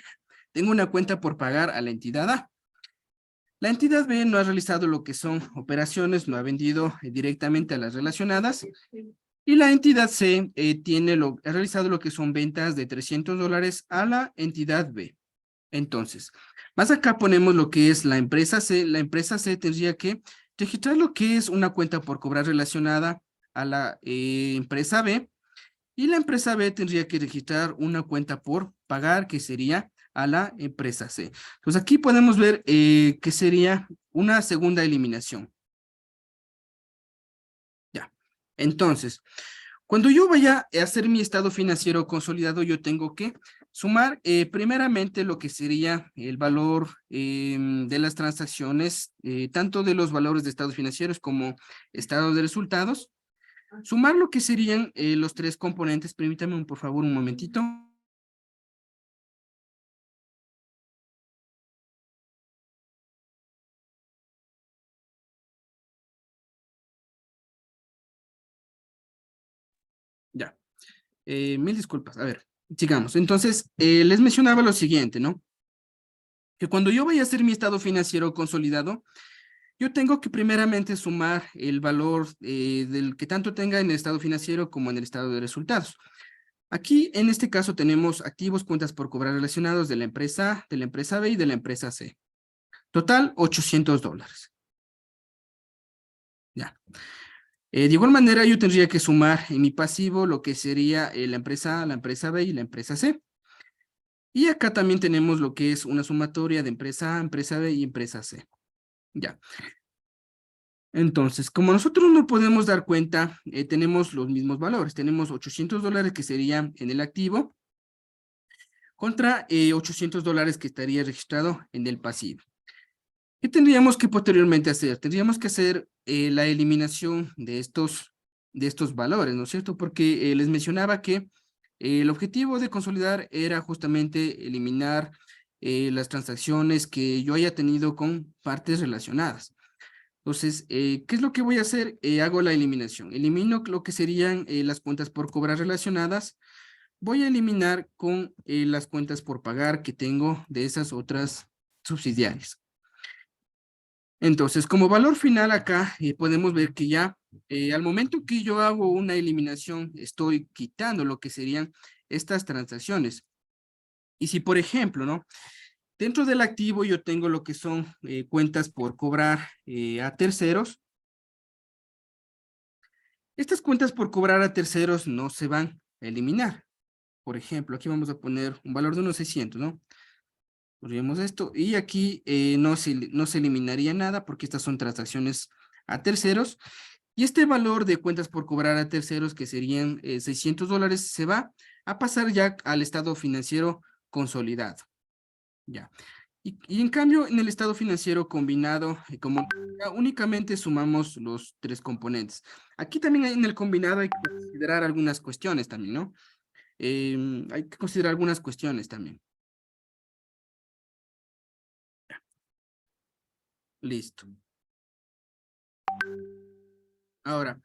tengo una cuenta por pagar a la entidad A. La entidad B no ha realizado lo que son operaciones, no ha vendido directamente a las relacionadas. Y la entidad C ha realizado lo que son ventas de $300 a la entidad B. Entonces, más acá ponemos lo que es la empresa C. La empresa C tendría que registrar lo que es una cuenta por cobrar relacionada a la empresa B y la empresa B tendría que registrar una cuenta por pagar que sería a la empresa C. Entonces aquí podemos ver que sería una segunda eliminación. Ya. Entonces, cuando yo vaya a hacer mi estado financiero consolidado, yo tengo que sumar primeramente lo que sería el valor de las transacciones, tanto de los valores de estados financieros como estado de resultados. Sumar lo que serían los tres componentes. Permítame por favor un momentito. Ya. Mil disculpas. A ver, sigamos. Entonces, les mencionaba lo siguiente, ¿no? Que cuando yo vaya a hacer mi estado financiero consolidado, yo tengo que primeramente sumar el valor del que tanto tenga en el estado financiero como en el estado de resultados. Aquí, en este caso, tenemos activos, cuentas por cobrar relacionados de la empresa A, de la empresa B y de la empresa C. Total, $800. Ya. De igual manera, yo tendría que sumar en mi pasivo lo que sería la empresa A, la empresa B y la empresa C. Y acá también tenemos lo que es una sumatoria de empresa A, empresa B y empresa C. Ya. Entonces, como nosotros no podemos dar cuenta, tenemos los mismos valores. Tenemos $800 que serían en el activo contra $800 que estaría registrado en el pasivo. ¿Qué tendríamos que posteriormente hacer? Tendríamos que hacer la eliminación de estos valores, ¿no es cierto? Porque les mencionaba que el objetivo de consolidar era justamente eliminar las transacciones que yo haya tenido con partes relacionadas. Entonces, ¿qué es lo que voy a hacer? Hago la eliminación. Elimino lo que serían las cuentas por cobrar relacionadas. Voy a eliminar con las cuentas por pagar que tengo de esas otras subsidiarias. Entonces, como valor final acá, podemos ver que ya al momento que yo hago una eliminación, estoy quitando lo que serían estas transacciones. Y si, por ejemplo, ¿no? Dentro del activo yo tengo lo que son cuentas por cobrar a terceros. Estas cuentas por cobrar a terceros no se van a eliminar. Por ejemplo, aquí vamos a poner un valor de unos 600, ¿no? Corremos esto y aquí no se eliminaría nada porque estas son transacciones a terceros. Y este valor de cuentas por cobrar a terceros, que serían $600, se va a pasar ya al estado financiero consolidado. Ya. Y en cambio, en el estado financiero combinado, como únicamente sumamos los tres componentes. Aquí también en el combinado hay que considerar algunas cuestiones también, ¿no? Hay que considerar algunas cuestiones también. Listo. Ahora,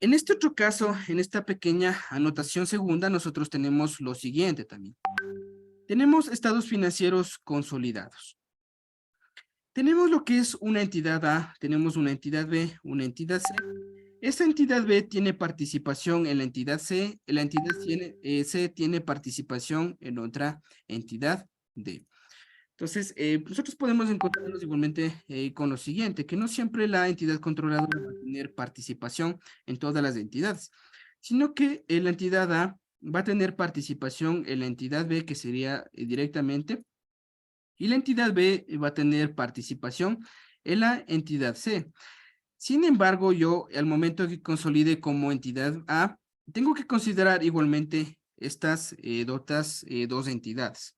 en este otro caso, en esta pequeña anotación segunda, nosotros tenemos lo siguiente también. Tenemos estados financieros consolidados. Tenemos lo que es una entidad A, tenemos una entidad B, una entidad C. Esta entidad B tiene participación en la entidad C, la entidad C tiene participación en otra entidad D. Entonces, nosotros podemos encontrarnos igualmente con lo siguiente, que no siempre la entidad controladora va a tener participación en todas las entidades, sino que la entidad A va a tener participación en la entidad B, que sería directamente, y la entidad B va a tener participación en la entidad C. Sin embargo, yo al momento que consolide como entidad A, tengo que considerar igualmente estas dos entidades.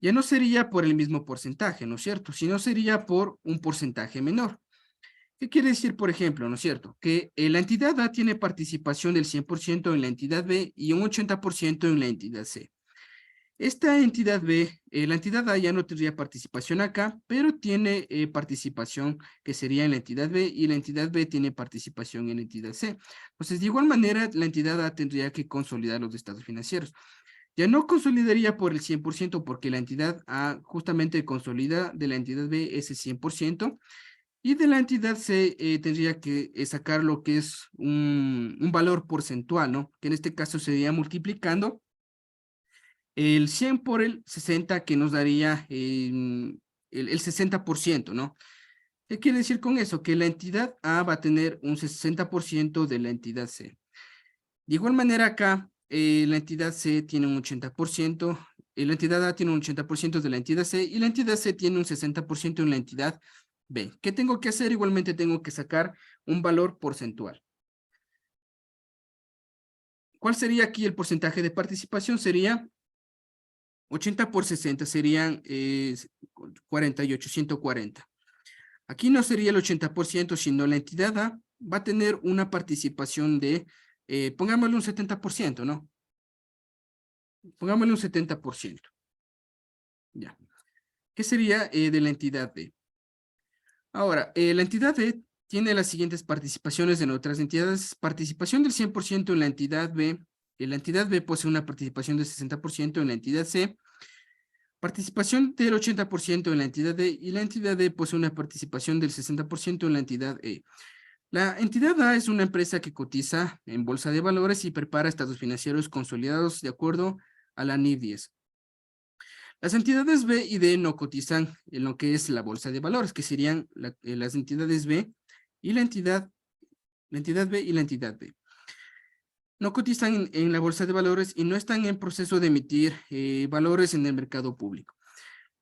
Ya no sería por el mismo porcentaje, ¿no es cierto? Sino sería por un porcentaje menor. ¿Qué quiere decir, por ejemplo, no es cierto? Que la entidad A tiene participación del 100% en la entidad B y un 80% en la entidad C. Esta entidad B, la entidad A ya no tendría participación acá, pero tiene participación que sería en la entidad B y la entidad B tiene participación en la entidad C. Entonces, de igual manera, la entidad A tendría que consolidar los estados financieros. Ya no consolidaría por el 100% porque la entidad A justamente consolida de la entidad B ese 100% y de la entidad C tendría que sacar lo que es un valor porcentual, ¿no? Que en este caso sería multiplicando el 100 por el 60 que nos daría el 60%, ¿no? ¿Qué quiere decir con eso? Que la entidad A va a tener un 60% de la entidad C. De igual manera acá, la entidad C tiene un 80%, la entidad A tiene un 80% de la entidad C y la entidad C tiene un 60% en la entidad B. ¿Qué tengo que hacer? Igualmente tengo que sacar un valor porcentual. ¿Cuál sería aquí el porcentaje de participación? Sería 80 por 60, serían 48, 140. Aquí no sería el 80%, sino la entidad A va a tener una participación de, pongámosle un 70%, ¿no? Pongámosle un 70%. Ya. ¿Qué sería de la entidad B? Ahora, la entidad B tiene las siguientes participaciones en otras entidades. Participación del 100% en la entidad B. La entidad B posee una participación del 60% en la entidad C. Participación del 80% en la entidad D y la entidad D posee una participación del 60% en la entidad E. La entidad A es una empresa que cotiza en bolsa de valores y prepara estados financieros consolidados de acuerdo a la NIF 10. Las entidades B y D no cotizan en lo que es la bolsa de valores, que serían las entidades B y la entidad B y la entidad D. No cotizan en la bolsa de valores y no están en proceso de emitir valores en el mercado público.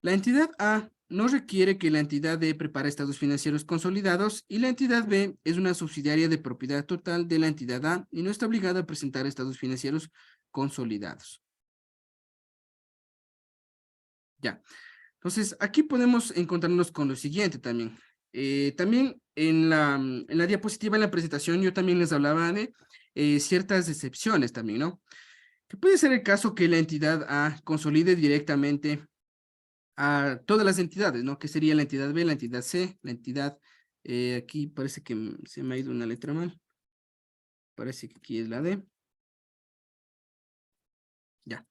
La entidad A no requiere que la entidad D prepare estados financieros consolidados y la entidad B es una subsidiaria de propiedad total de la entidad A y no está obligada a presentar estados financieros consolidados. Ya. Entonces, aquí podemos encontrarnos con lo siguiente también. También en la diapositiva, en la presentación, yo también les hablaba de ciertas excepciones también, ¿no? Que puede ser el caso que la entidad A consolide directamente a todas las entidades, ¿no? Que sería la entidad B, la entidad C, la entidad, aquí parece que se me ha ido una letra mal. Parece que aquí es la D. Ya.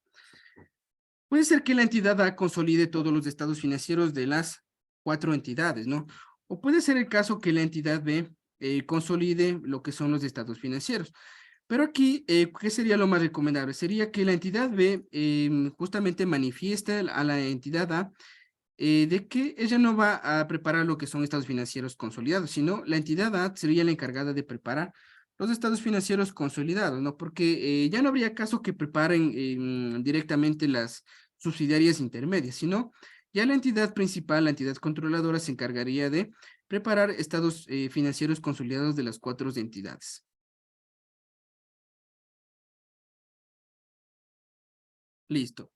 Puede ser que la entidad A consolide todos los estados financieros de las 4 entidades, ¿no? O puede ser el caso que la entidad B consolide lo que son los estados financieros. Pero aquí, ¿qué sería lo más recomendable? Sería que la entidad B justamente manifieste a la entidad A de que ella no va a preparar lo que son estados financieros consolidados, sino la entidad A sería la encargada de preparar los estados financieros consolidados, ¿no? Porque ya no habría caso que preparen directamente las subsidiarias intermedias, sino ya la entidad principal, la entidad controladora, se encargaría de preparar estados financieros consolidados de las 4 entidades. Listo.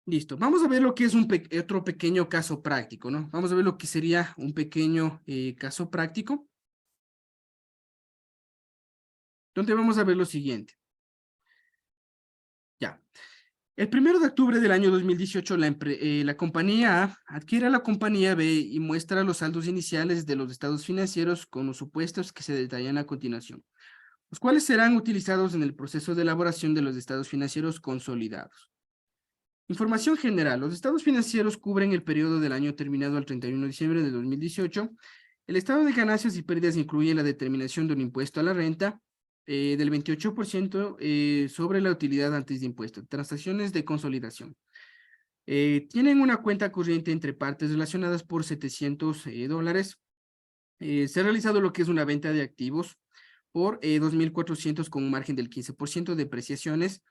Listo. Vamos a ver lo que es otro pequeño caso práctico, ¿no? Vamos a ver lo que sería un pequeño caso práctico, donde vamos a ver lo siguiente. Ya. El 1 de octubre del año 2018, la compañía A adquiere a la compañía B y muestra los saldos iniciales de los estados financieros con los supuestos que se detallan a continuación, los cuales serán utilizados en el proceso de elaboración de los estados financieros consolidados. Información general. Los estados financieros cubren el periodo del año terminado al 31 de diciembre de 2018. El estado de ganancias y pérdidas incluye la determinación de un impuesto a la renta del 28% sobre la utilidad antes de impuesto. Transacciones de consolidación. Tienen una cuenta corriente entre partes relacionadas por $700. Se ha realizado lo que es una venta de activos por 2.400 con un margen del 15% de depreciaciones.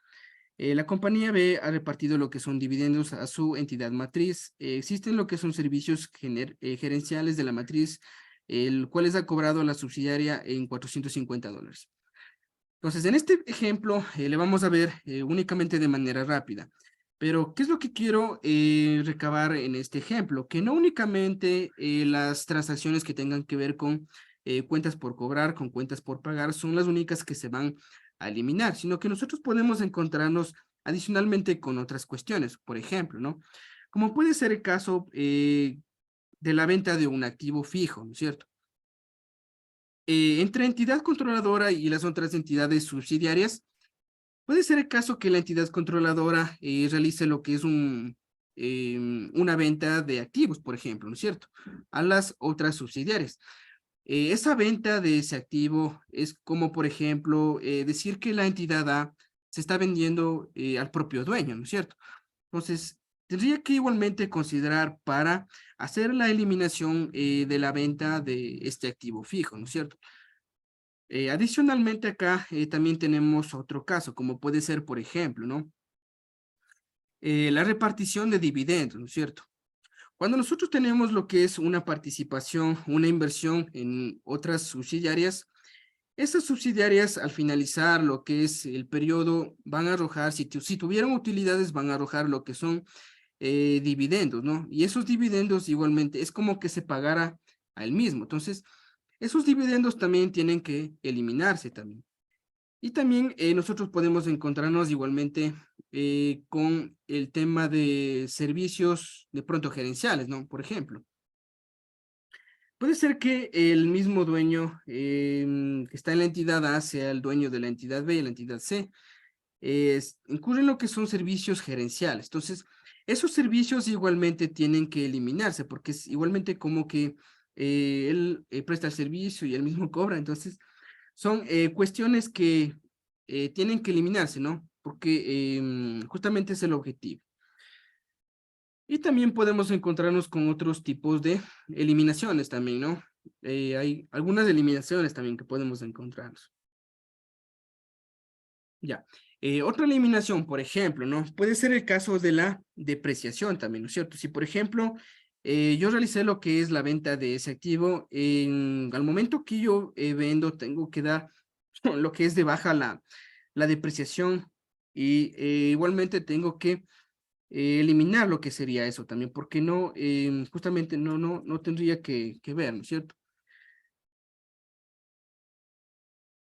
La compañía B ha repartido lo que son dividendos a su entidad matriz. Existen lo que son servicios gerenciales de la matriz, el cual ha cobrado a la subsidiaria en $450. Entonces, en este ejemplo, le vamos a ver únicamente de manera rápida. Pero, ¿qué es lo que quiero recabar en este ejemplo? Que no únicamente las transacciones que tengan que ver con cuentas por cobrar, con cuentas por pagar, son las únicas que se van a eliminar, sino que nosotros podemos encontrarnos adicionalmente con otras cuestiones. Por ejemplo, ¿no? Como puede ser el caso de la venta de un activo fijo, ¿no es cierto? Entre entidad controladora y las otras entidades subsidiarias, puede ser el caso que la entidad controladora realice lo que es una venta de activos, por ejemplo, ¿no es cierto? A las otras subsidiarias. Esa venta de ese activo es como, por ejemplo, decir que la entidad A se está vendiendo al propio dueño, ¿no es cierto? Entonces, tendría que igualmente considerar para hacer la eliminación de la venta de este activo fijo, ¿no es cierto? Adicionalmente acá también tenemos otro caso, como puede ser, por ejemplo, ¿no? La repartición de dividendos, ¿no es cierto? Cuando nosotros tenemos lo que es una participación, una inversión en otras subsidiarias, estas subsidiarias al finalizar lo que es el periodo van a arrojar, si tuvieran utilidades, van a arrojar lo que son dividendos, ¿no? Y esos dividendos igualmente es como que se pagara a él mismo. Entonces, esos dividendos también tienen que eliminarse también. Y también nosotros podemos encontrarnos igualmente con el tema de servicios de pronto gerenciales, ¿no? Por ejemplo, puede ser que el mismo dueño que está en la entidad A sea el dueño de la entidad B y la entidad C. Incurren lo que son servicios gerenciales. Entonces, esos servicios igualmente tienen que eliminarse porque es igualmente como que él presta el servicio y él mismo cobra. Entonces, son cuestiones que tienen que eliminarse, ¿no? Porque justamente es el objetivo. Y también podemos encontrarnos con otros tipos de eliminaciones también, ¿no? Hay algunas eliminaciones también que podemos encontrarnos. Ya. Otra eliminación, por ejemplo, ¿no? Puede ser el caso de la depreciación también, ¿no es cierto? Si, por ejemplo, yo realicé lo que es la venta de ese activo, al momento que yo vendo, tengo que dar lo que es de baja la depreciación y igualmente tengo que eliminar lo que sería eso también, porque no, justamente no tendría que ver, ¿no es cierto?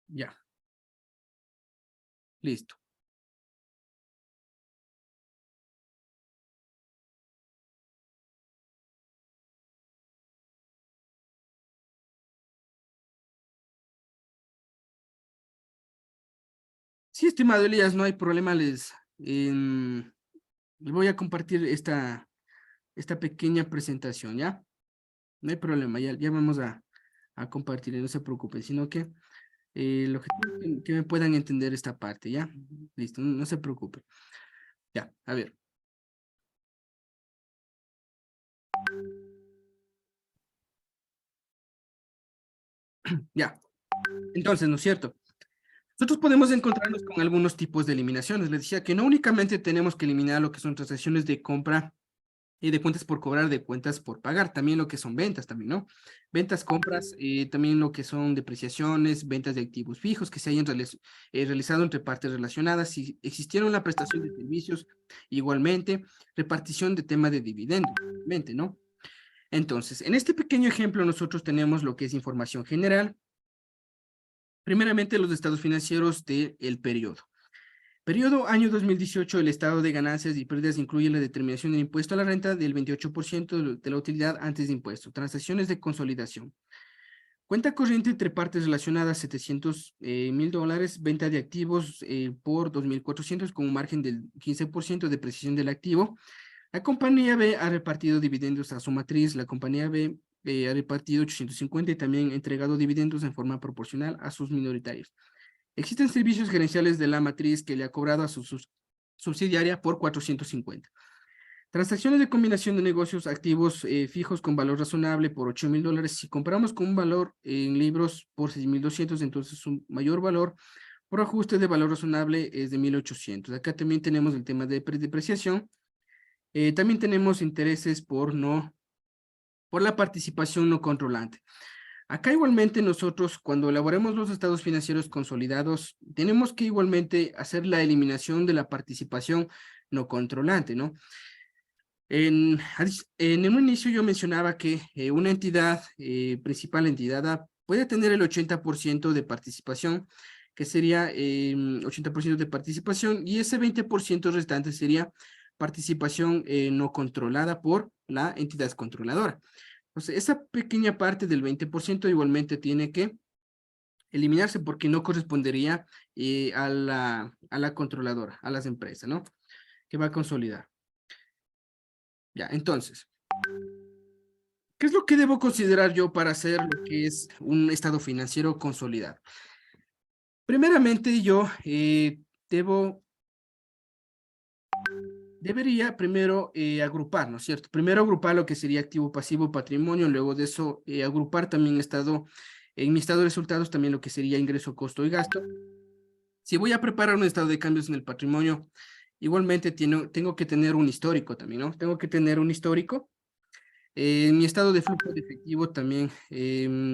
Ya, listo. Sí, estimado Elías, no hay problema, les voy a compartir esta pequeña presentación, ¿ya? No hay problema, ya vamos a compartir, no se preocupe, sino que el objetivo es que me puedan entender esta parte, ¿ya? Listo, no se preocupe. Ya, a ver, ya. Entonces, ¿no es cierto? Nosotros podemos encontrarnos con algunos tipos de eliminaciones. Les decía que no únicamente tenemos que eliminar lo que son transacciones de compra y de cuentas por cobrar, de cuentas por pagar, también lo que son ventas también, ¿no? Ventas, compras, también lo que son depreciaciones, ventas de activos fijos que se hayan realizado entre partes relacionadas, si existieron la prestación de servicios, igualmente, repartición de tema de dividendos, igualmente, ¿no? Entonces, en este pequeño ejemplo nosotros tenemos lo que es información general, primeramente los estados financieros del periodo. Periodo año 2018, el estado de ganancias y pérdidas incluye la determinación del impuesto a la renta del 28% de la utilidad antes de impuesto. Transacciones de consolidación. Cuenta corriente entre partes relacionadas, $700,000, venta de activos por 2.400 con un margen del 15% de precisión del activo. La compañía B ha repartido dividendos a su matriz. La compañía B ha repartido 850 y también entregado dividendos en forma proporcional a sus minoritarios. Existen servicios gerenciales de la matriz que le ha cobrado a su subsidiaria por 450. Transacciones de combinación de negocios activos fijos con valor razonable por $8,000. Si comparamos con un valor en libros por 6,200, entonces su mayor valor por ajuste de valor razonable es de 1,800. Acá también tenemos el tema de depreciación. También tenemos intereses por la participación no controlante. Acá igualmente nosotros, cuando elaboremos los estados financieros consolidados, tenemos que igualmente hacer la eliminación de la participación no controlante, ¿no? En un inicio yo mencionaba que una entidad, principal entidad A, puede tener el 80% de participación, que sería 80% de participación, y ese 20% restante sería participación no controlada por la entidad controladora. Entonces, esa pequeña parte del 20% igualmente tiene que eliminarse porque no correspondería a la controladora, a las empresas, ¿no? Que va a consolidar. Ya, entonces, ¿qué es lo que debo considerar yo para hacer lo que es un estado financiero consolidado? Primeramente, yo debería primero agrupar, ¿no es cierto? Primero agrupar lo que sería activo, pasivo, patrimonio, luego de eso agrupar también en mi estado de resultados también lo que sería ingreso, costo y gasto. Si voy a preparar un estado de cambios en el patrimonio, igualmente tengo que tener un histórico también, ¿no? Tengo que tener un histórico. En mi estado de flujo de efectivo también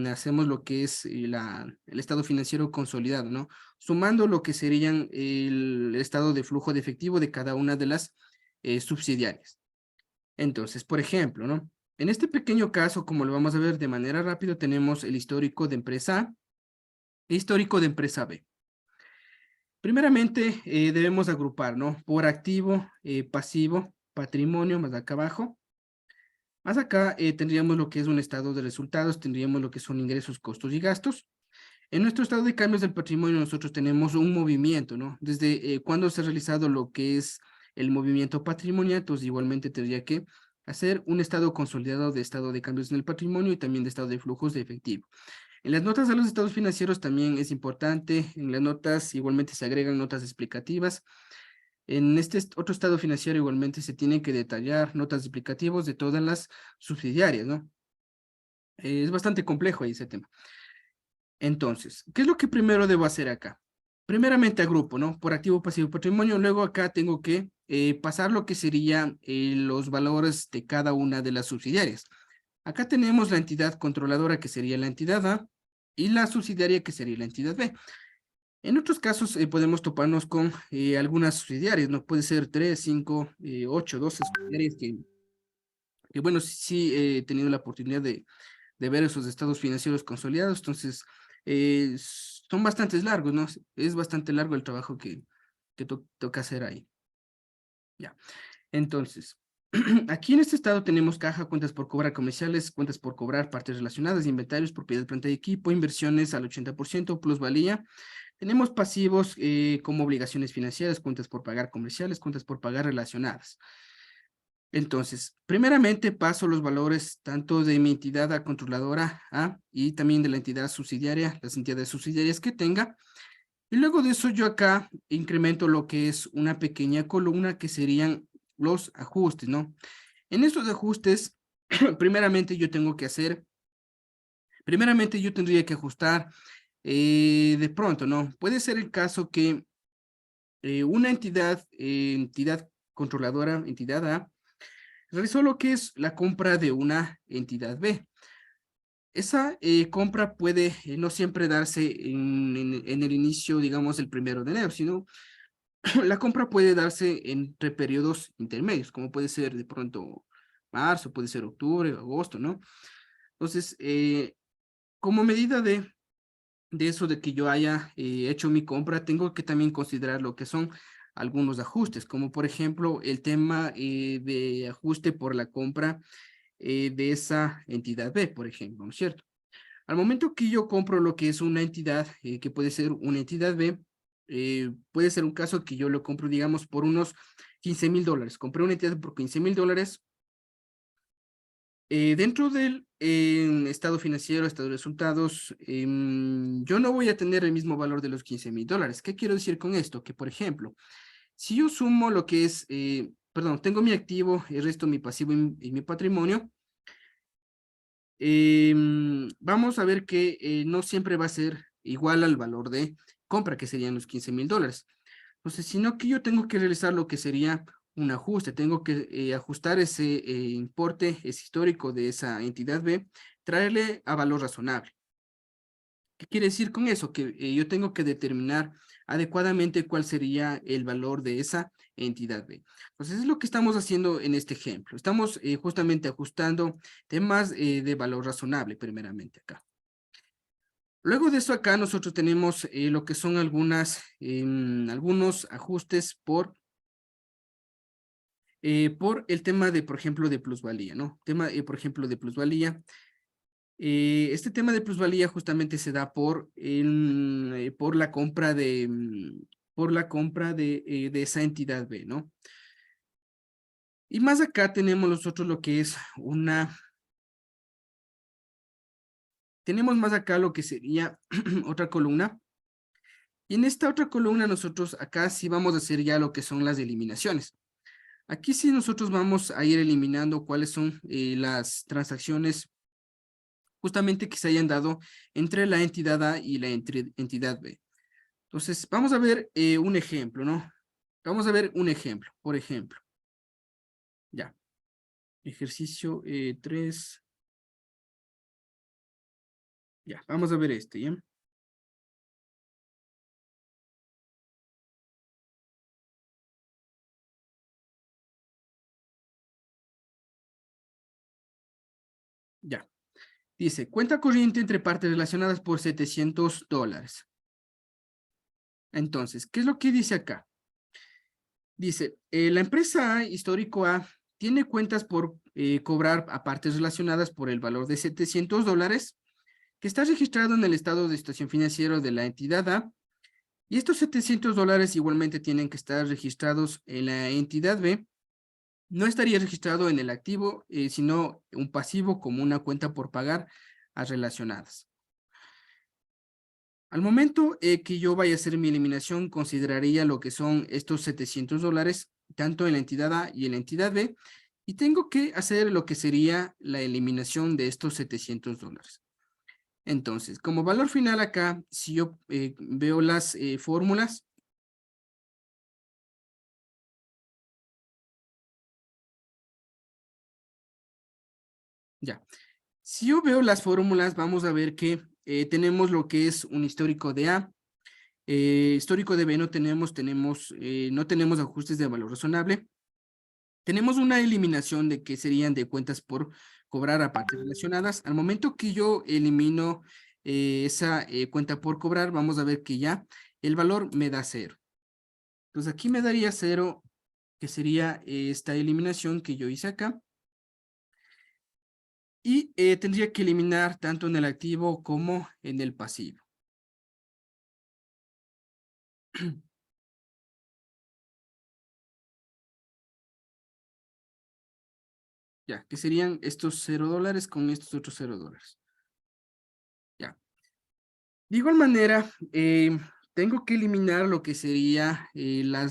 hacemos lo que es el estado financiero consolidado, ¿no? Sumando lo que serían el estado de flujo de efectivo de cada una de las subsidiarias. Entonces, por ejemplo, ¿no? En este pequeño caso, como lo vamos a ver de manera rápida, tenemos el histórico de empresa A e histórico de empresa B. Primeramente, debemos agrupar, ¿no? Por activo, pasivo, patrimonio, más acá abajo. Más acá tendríamos lo que es un estado de resultados, tendríamos lo que son ingresos, costos y gastos. En nuestro estado de cambios del patrimonio nosotros tenemos un movimiento, ¿no? Desde cuando se ha realizado lo que es el movimiento patrimonial, entonces igualmente tendría que hacer un estado consolidado de estado de cambios en el patrimonio y también de estado de flujos de efectivo. En las notas de los estados financieros también es importante, en las notas igualmente se agregan notas explicativas. En este otro estado financiero igualmente se tienen que detallar notas explicativas de todas las subsidiarias, ¿no? Es bastante complejo ahí ese tema. Entonces, ¿qué es lo que primero debo hacer acá? Primeramente agrupo, ¿no? Por activo, pasivo, patrimonio. Luego acá tengo que pasar lo que serían los valores de cada una de las subsidiarias. Acá tenemos la entidad controladora que sería la entidad A y la subsidiaria que sería la entidad B. En otros casos podemos toparnos con algunas subsidiarias, ¿no? Puede ser 3, 5, 8, 12 subsidiarias que bueno, sí he tenido la oportunidad de ver esos estados financieros consolidados, entonces son bastante largos, ¿no? Es bastante largo el trabajo que toca hacer ahí. Ya, entonces, aquí en este estado tenemos caja, cuentas por cobrar comerciales, cuentas por cobrar, partes relacionadas, inventarios, propiedad, planta y equipo, inversiones al 80%, plusvalía. Tenemos pasivos como obligaciones financieras, cuentas por pagar comerciales, cuentas por pagar relacionadas. Entonces, primeramente paso los valores tanto de mi entidad controladora A y también de la entidad subsidiaria, las entidades subsidiarias que tenga. Y luego de eso yo acá incremento lo que es una pequeña columna que serían los ajustes, ¿no? En estos ajustes, primeramente yo tendría que ajustar de pronto, ¿no? Puede ser el caso que una entidad controladora, entidad A, realizó lo que es la compra de una entidad B. Esa compra puede no siempre darse en el inicio, digamos, el 1 de enero, sino la compra puede darse entre periodos intermedios, como puede ser de pronto marzo, puede ser octubre, agosto, ¿no? Entonces, como medida de eso de que yo haya hecho mi compra, tengo que también considerar lo que son algunos ajustes, como por ejemplo el tema de ajuste por la compra de esa entidad B, por ejemplo, ¿no es cierto? Al momento que yo compro lo que es una entidad, que puede ser una entidad B, puede ser un caso que yo lo compro, digamos, por unos $15,000. Compré una entidad por $15,000. Dentro del estado financiero, estado de resultados, yo no voy a tener el mismo valor de los $15,000. ¿Qué quiero decir con esto? Que, por ejemplo, si yo sumo lo que es, perdón, tengo mi activo, el resto mi pasivo y mi patrimonio, vamos a ver que no siempre va a ser igual al valor de compra, que serían los $15,000. Entonces, sino que yo tengo que realizar lo que sería un ajuste, tengo que ajustar ese importe, ese histórico de esa entidad B, traerle a valor razonable. ¿Qué quiere decir con eso? Que yo tengo que determinar adecuadamente cuál sería el valor de esa entidad B. Entonces, es lo que estamos haciendo en este ejemplo. Estamos justamente ajustando temas de valor razonable, primeramente acá. Luego de eso acá nosotros tenemos lo que son algunos ajustes por el tema de, por ejemplo, de plusvalía, ¿no? Tema, por ejemplo, de plusvalía. Este tema de plusvalía justamente se da por la compra de esa entidad B, ¿no? Y más acá tenemos nosotros lo que es tenemos más acá lo que sería otra columna. Y en esta otra columna nosotros acá sí vamos a hacer ya lo que son las eliminaciones. Aquí sí nosotros vamos a ir eliminando cuáles son las transacciones justamente que se hayan dado entre la entidad A y la entidad B. Entonces, vamos a ver un ejemplo, ¿no? Vamos a ver un ejemplo, por ejemplo. Ya. Ejercicio 3. Ya, vamos a ver este, ¿ya? Ya. Dice, cuenta corriente entre partes relacionadas por $700. Entonces, ¿qué es lo que dice acá? Dice, la empresa A, histórico A, tiene cuentas por cobrar a partes relacionadas por el valor de $700, que está registrado en el estado de situación financiero de la entidad A, y estos $700 igualmente tienen que estar registrados en la entidad B. No estaría registrado en el activo, sino un pasivo como una cuenta por pagar a relacionadas. Al momento que yo vaya a hacer mi eliminación, consideraría lo que son estos $700, tanto en la entidad A y en la entidad B, y tengo que hacer lo que sería la eliminación de estos $700. Entonces, como valor final acá, si yo veo las fórmulas, ya. Si yo veo las fórmulas, vamos a ver que tenemos lo que es un histórico de A, histórico de B no tenemos ajustes de valor razonable. Tenemos una eliminación de que serían de cuentas por cobrar a partes relacionadas. Al momento que yo elimino esa cuenta por cobrar, vamos a ver que ya el valor me da 0. Entonces aquí me daría 0, que sería esta eliminación que yo hice acá. Y tendría que eliminar tanto en el activo como en el pasivo. Ya, que serían estos $0 con estos otros $0. Ya. De igual manera, tengo que eliminar lo que sería la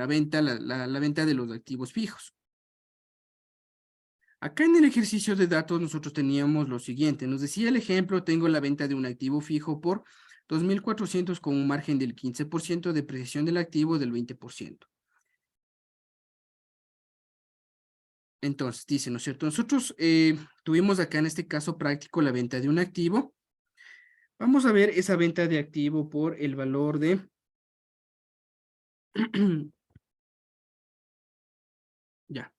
venta de los activos fijos. Acá en el ejercicio de datos nosotros teníamos lo siguiente. Nos decía el ejemplo, tengo la venta de un activo fijo por 2,400 con un margen del 15%, depreciación del activo del 20%. Entonces, dice, ¿no es cierto? Nosotros tuvimos acá en este caso práctico la venta de un activo. Vamos a ver esa venta de activo por el valor de... ya.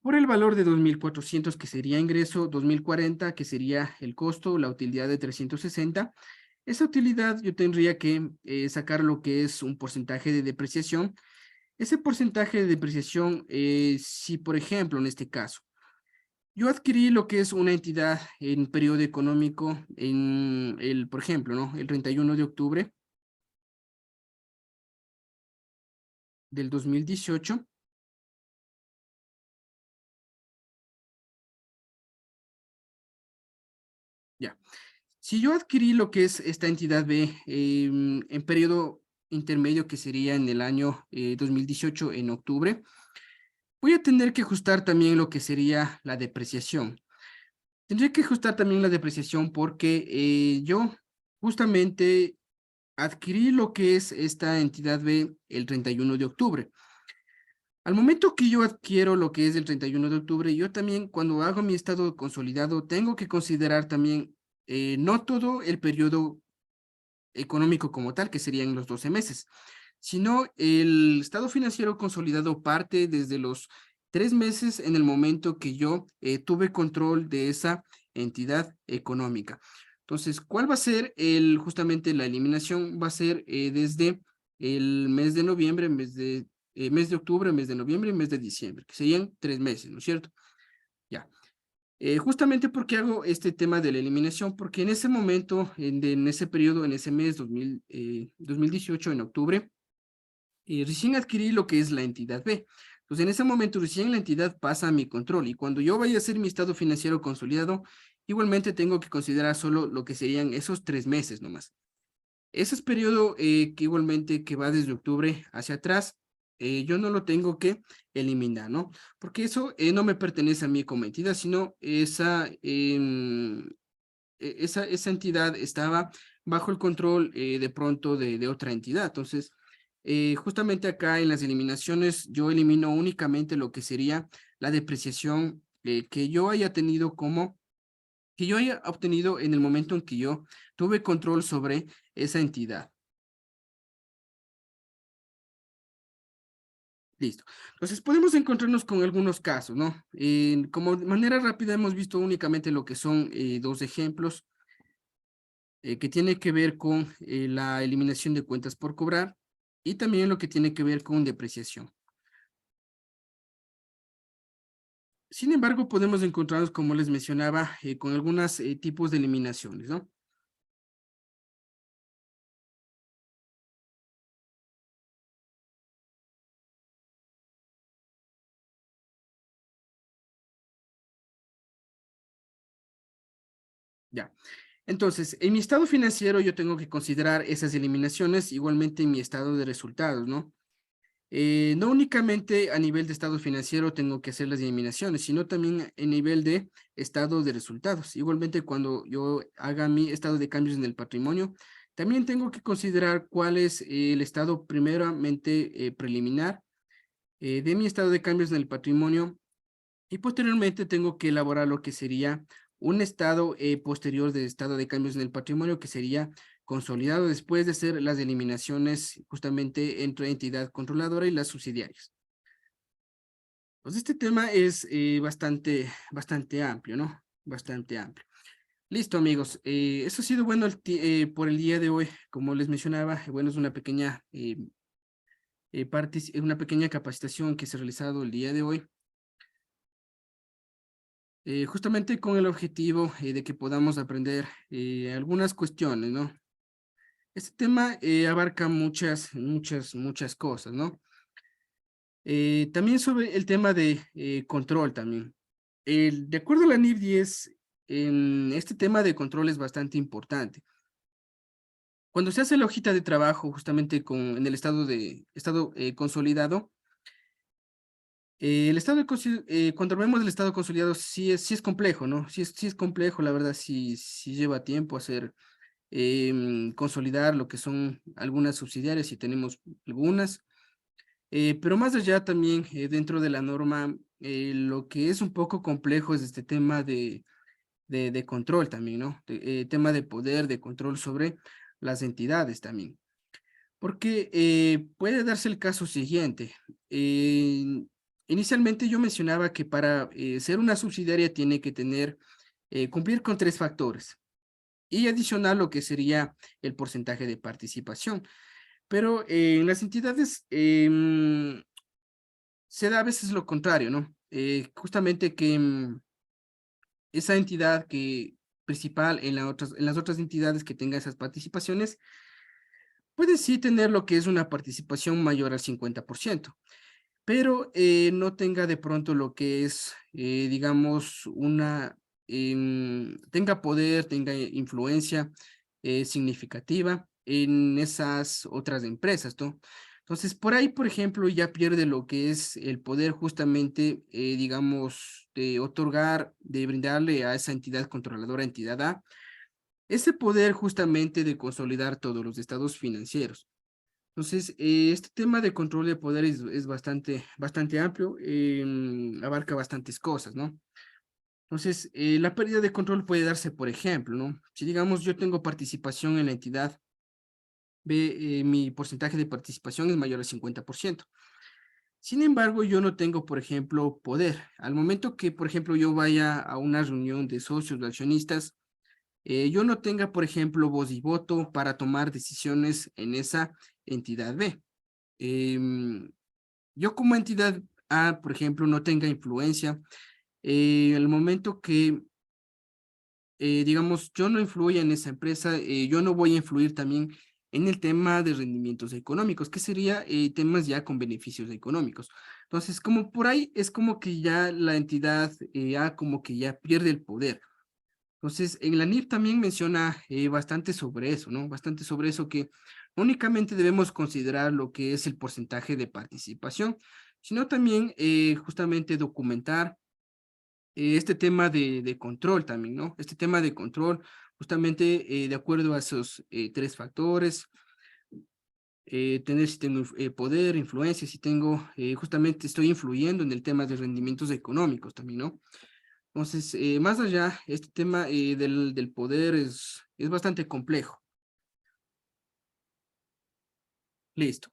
Por el valor de 2,400, que sería ingreso, 2,040, que sería el costo, la utilidad de 360, Esa utilidad yo tendría que sacar lo que es un porcentaje de depreciación. Ese porcentaje de depreciación, si por ejemplo, en este caso, yo adquirí lo que es una entidad en periodo económico por ejemplo, ¿no? El 31 de octubre del 2018, ya. Si yo adquirí lo que es esta entidad B en periodo intermedio que sería en el año 2018 en octubre, voy a tener que ajustar también lo que sería la depreciación. Tendría que ajustar también la depreciación porque yo justamente adquirí lo que es esta entidad B el 31 de octubre. Al momento que yo adquiero lo que es el 31 de octubre, yo también cuando hago mi estado consolidado tengo que considerar también no todo el periodo económico como tal, que serían los 12 meses, sino el estado financiero consolidado parte desde los 3 meses en el momento que yo tuve control de esa entidad económica. Entonces, ¿cuál va a ser justamente la eliminación? Va a ser desde el mes de noviembre, mes de octubre, mes de noviembre y mes de diciembre, que serían 3 meses, ¿no es cierto? Ya. Justamente porque hago este tema de la eliminación, porque en ese momento, en ese periodo, en ese mes 2018, en octubre, recién adquirí lo que es la entidad B. Entonces, en ese momento, recién la entidad pasa a mi control y cuando yo vaya a hacer mi estado financiero consolidado, igualmente tengo que considerar solo lo que serían esos 3 meses nomás. Ese es periodo que igualmente que va desde octubre hacia atrás, yo no lo tengo que eliminar, ¿no? Porque eso no me pertenece a mí como entidad, sino esa entidad estaba bajo el control de pronto de otra entidad. Entonces, justamente acá en las eliminaciones yo elimino únicamente lo que sería la depreciación que yo haya tenido que yo haya obtenido en el momento en que yo tuve control sobre esa entidad. Listo. Entonces podemos encontrarnos con algunos casos, ¿no? Como de manera rápida hemos visto únicamente lo que son dos ejemplos que tiene que ver con la eliminación de cuentas por cobrar y también lo que tiene que ver con depreciación. Sin embargo, podemos encontrarnos, como les mencionaba, con algunos tipos de eliminaciones, ¿no? Ya. Entonces, en mi estado financiero yo tengo que considerar esas eliminaciones, igualmente en mi estado de resultados, ¿no? No únicamente a nivel de estado financiero tengo que hacer las eliminaciones, sino también en nivel de estado de resultados. Igualmente, cuando yo haga mi estado de cambios en el patrimonio, también tengo que considerar cuál es el estado primeramente preliminar de mi estado de cambios en el patrimonio y posteriormente tengo que elaborar lo que sería un estado posterior del estado de cambios en el patrimonio que sería consolidado después de hacer las eliminaciones justamente entre entidad controladora y las subsidiarias. Pues este tema es bastante amplio, ¿no? Bastante amplio. Listo, amigos. Eso ha sido bueno por el día de hoy. Como les mencionaba, bueno, es una pequeña capacitación que se ha realizado el día de hoy. Justamente con el objetivo de que podamos aprender algunas cuestiones, ¿no? Este tema abarca muchas cosas, ¿no? También sobre el tema de control también. De acuerdo a la NIF 10, este tema de control es bastante importante. Cuando se hace la hojita de trabajo justamente en el estado consolidado, cuando vemos el estado consolidado sí es complejo, ¿no? Sí es complejo, la verdad, sí lleva tiempo hacer, consolidar lo que son algunas subsidiarias, y tenemos algunas, pero más allá también dentro de la norma, lo que es un poco complejo es este tema de control también, ¿no? Tema de poder, de control sobre las entidades también. Porque puede darse el caso siguiente. Inicialmente yo mencionaba que para ser una subsidiaria tiene que cumplir con 3 factores. y adicional lo que sería el porcentaje de participación. Pero en las entidades se da a veces lo contrario, ¿no? Justamente que esa entidad que principal en las otras entidades que tenga esas participaciones, puede sí tener lo que es una participación mayor al 50%, pero no tenga de pronto lo que es, digamos, tenga poder, tenga influencia significativa en esas otras empresas, ¿no? Entonces, por ahí, por ejemplo, ya pierde lo que es el poder justamente, digamos, de otorgar, de brindarle a esa entidad controladora, entidad A, ese poder justamente de consolidar todos los estados financieros. Entonces, este tema de control de poder es bastante amplio, abarca bastantes cosas, ¿no? Entonces, la pérdida de control puede darse, por ejemplo, ¿no? Si digamos yo tengo participación en la entidad B, mi porcentaje de participación es mayor al 50%. Sin embargo, yo no tengo, por ejemplo, poder. Al momento que, por ejemplo, yo vaya a una reunión de socios, de accionistas, yo no tenga, por ejemplo, voz y voto para tomar decisiones en esa entidad B. Em, yo como entidad A, por ejemplo, no tenga influencia, el momento que, digamos, yo no influya en esa empresa, yo no voy a influir también en el tema de rendimientos económicos, que sería temas ya con beneficios económicos. Entonces, como por ahí es como que ya la entidad A como que ya pierde el poder. Entonces, en la NIF también menciona bastante sobre eso, ¿no? Bastante sobre eso que no únicamente debemos considerar lo que es el porcentaje de participación, sino también justamente documentar este tema de control también, ¿no? Este tema de control, justamente de acuerdo a esos tres factores, tener si tengo poder, influencia, si tengo, justamente estoy influyendo en el tema de rendimientos económicos también, ¿no? Entonces, más allá, este tema del poder es bastante complejo. Listo.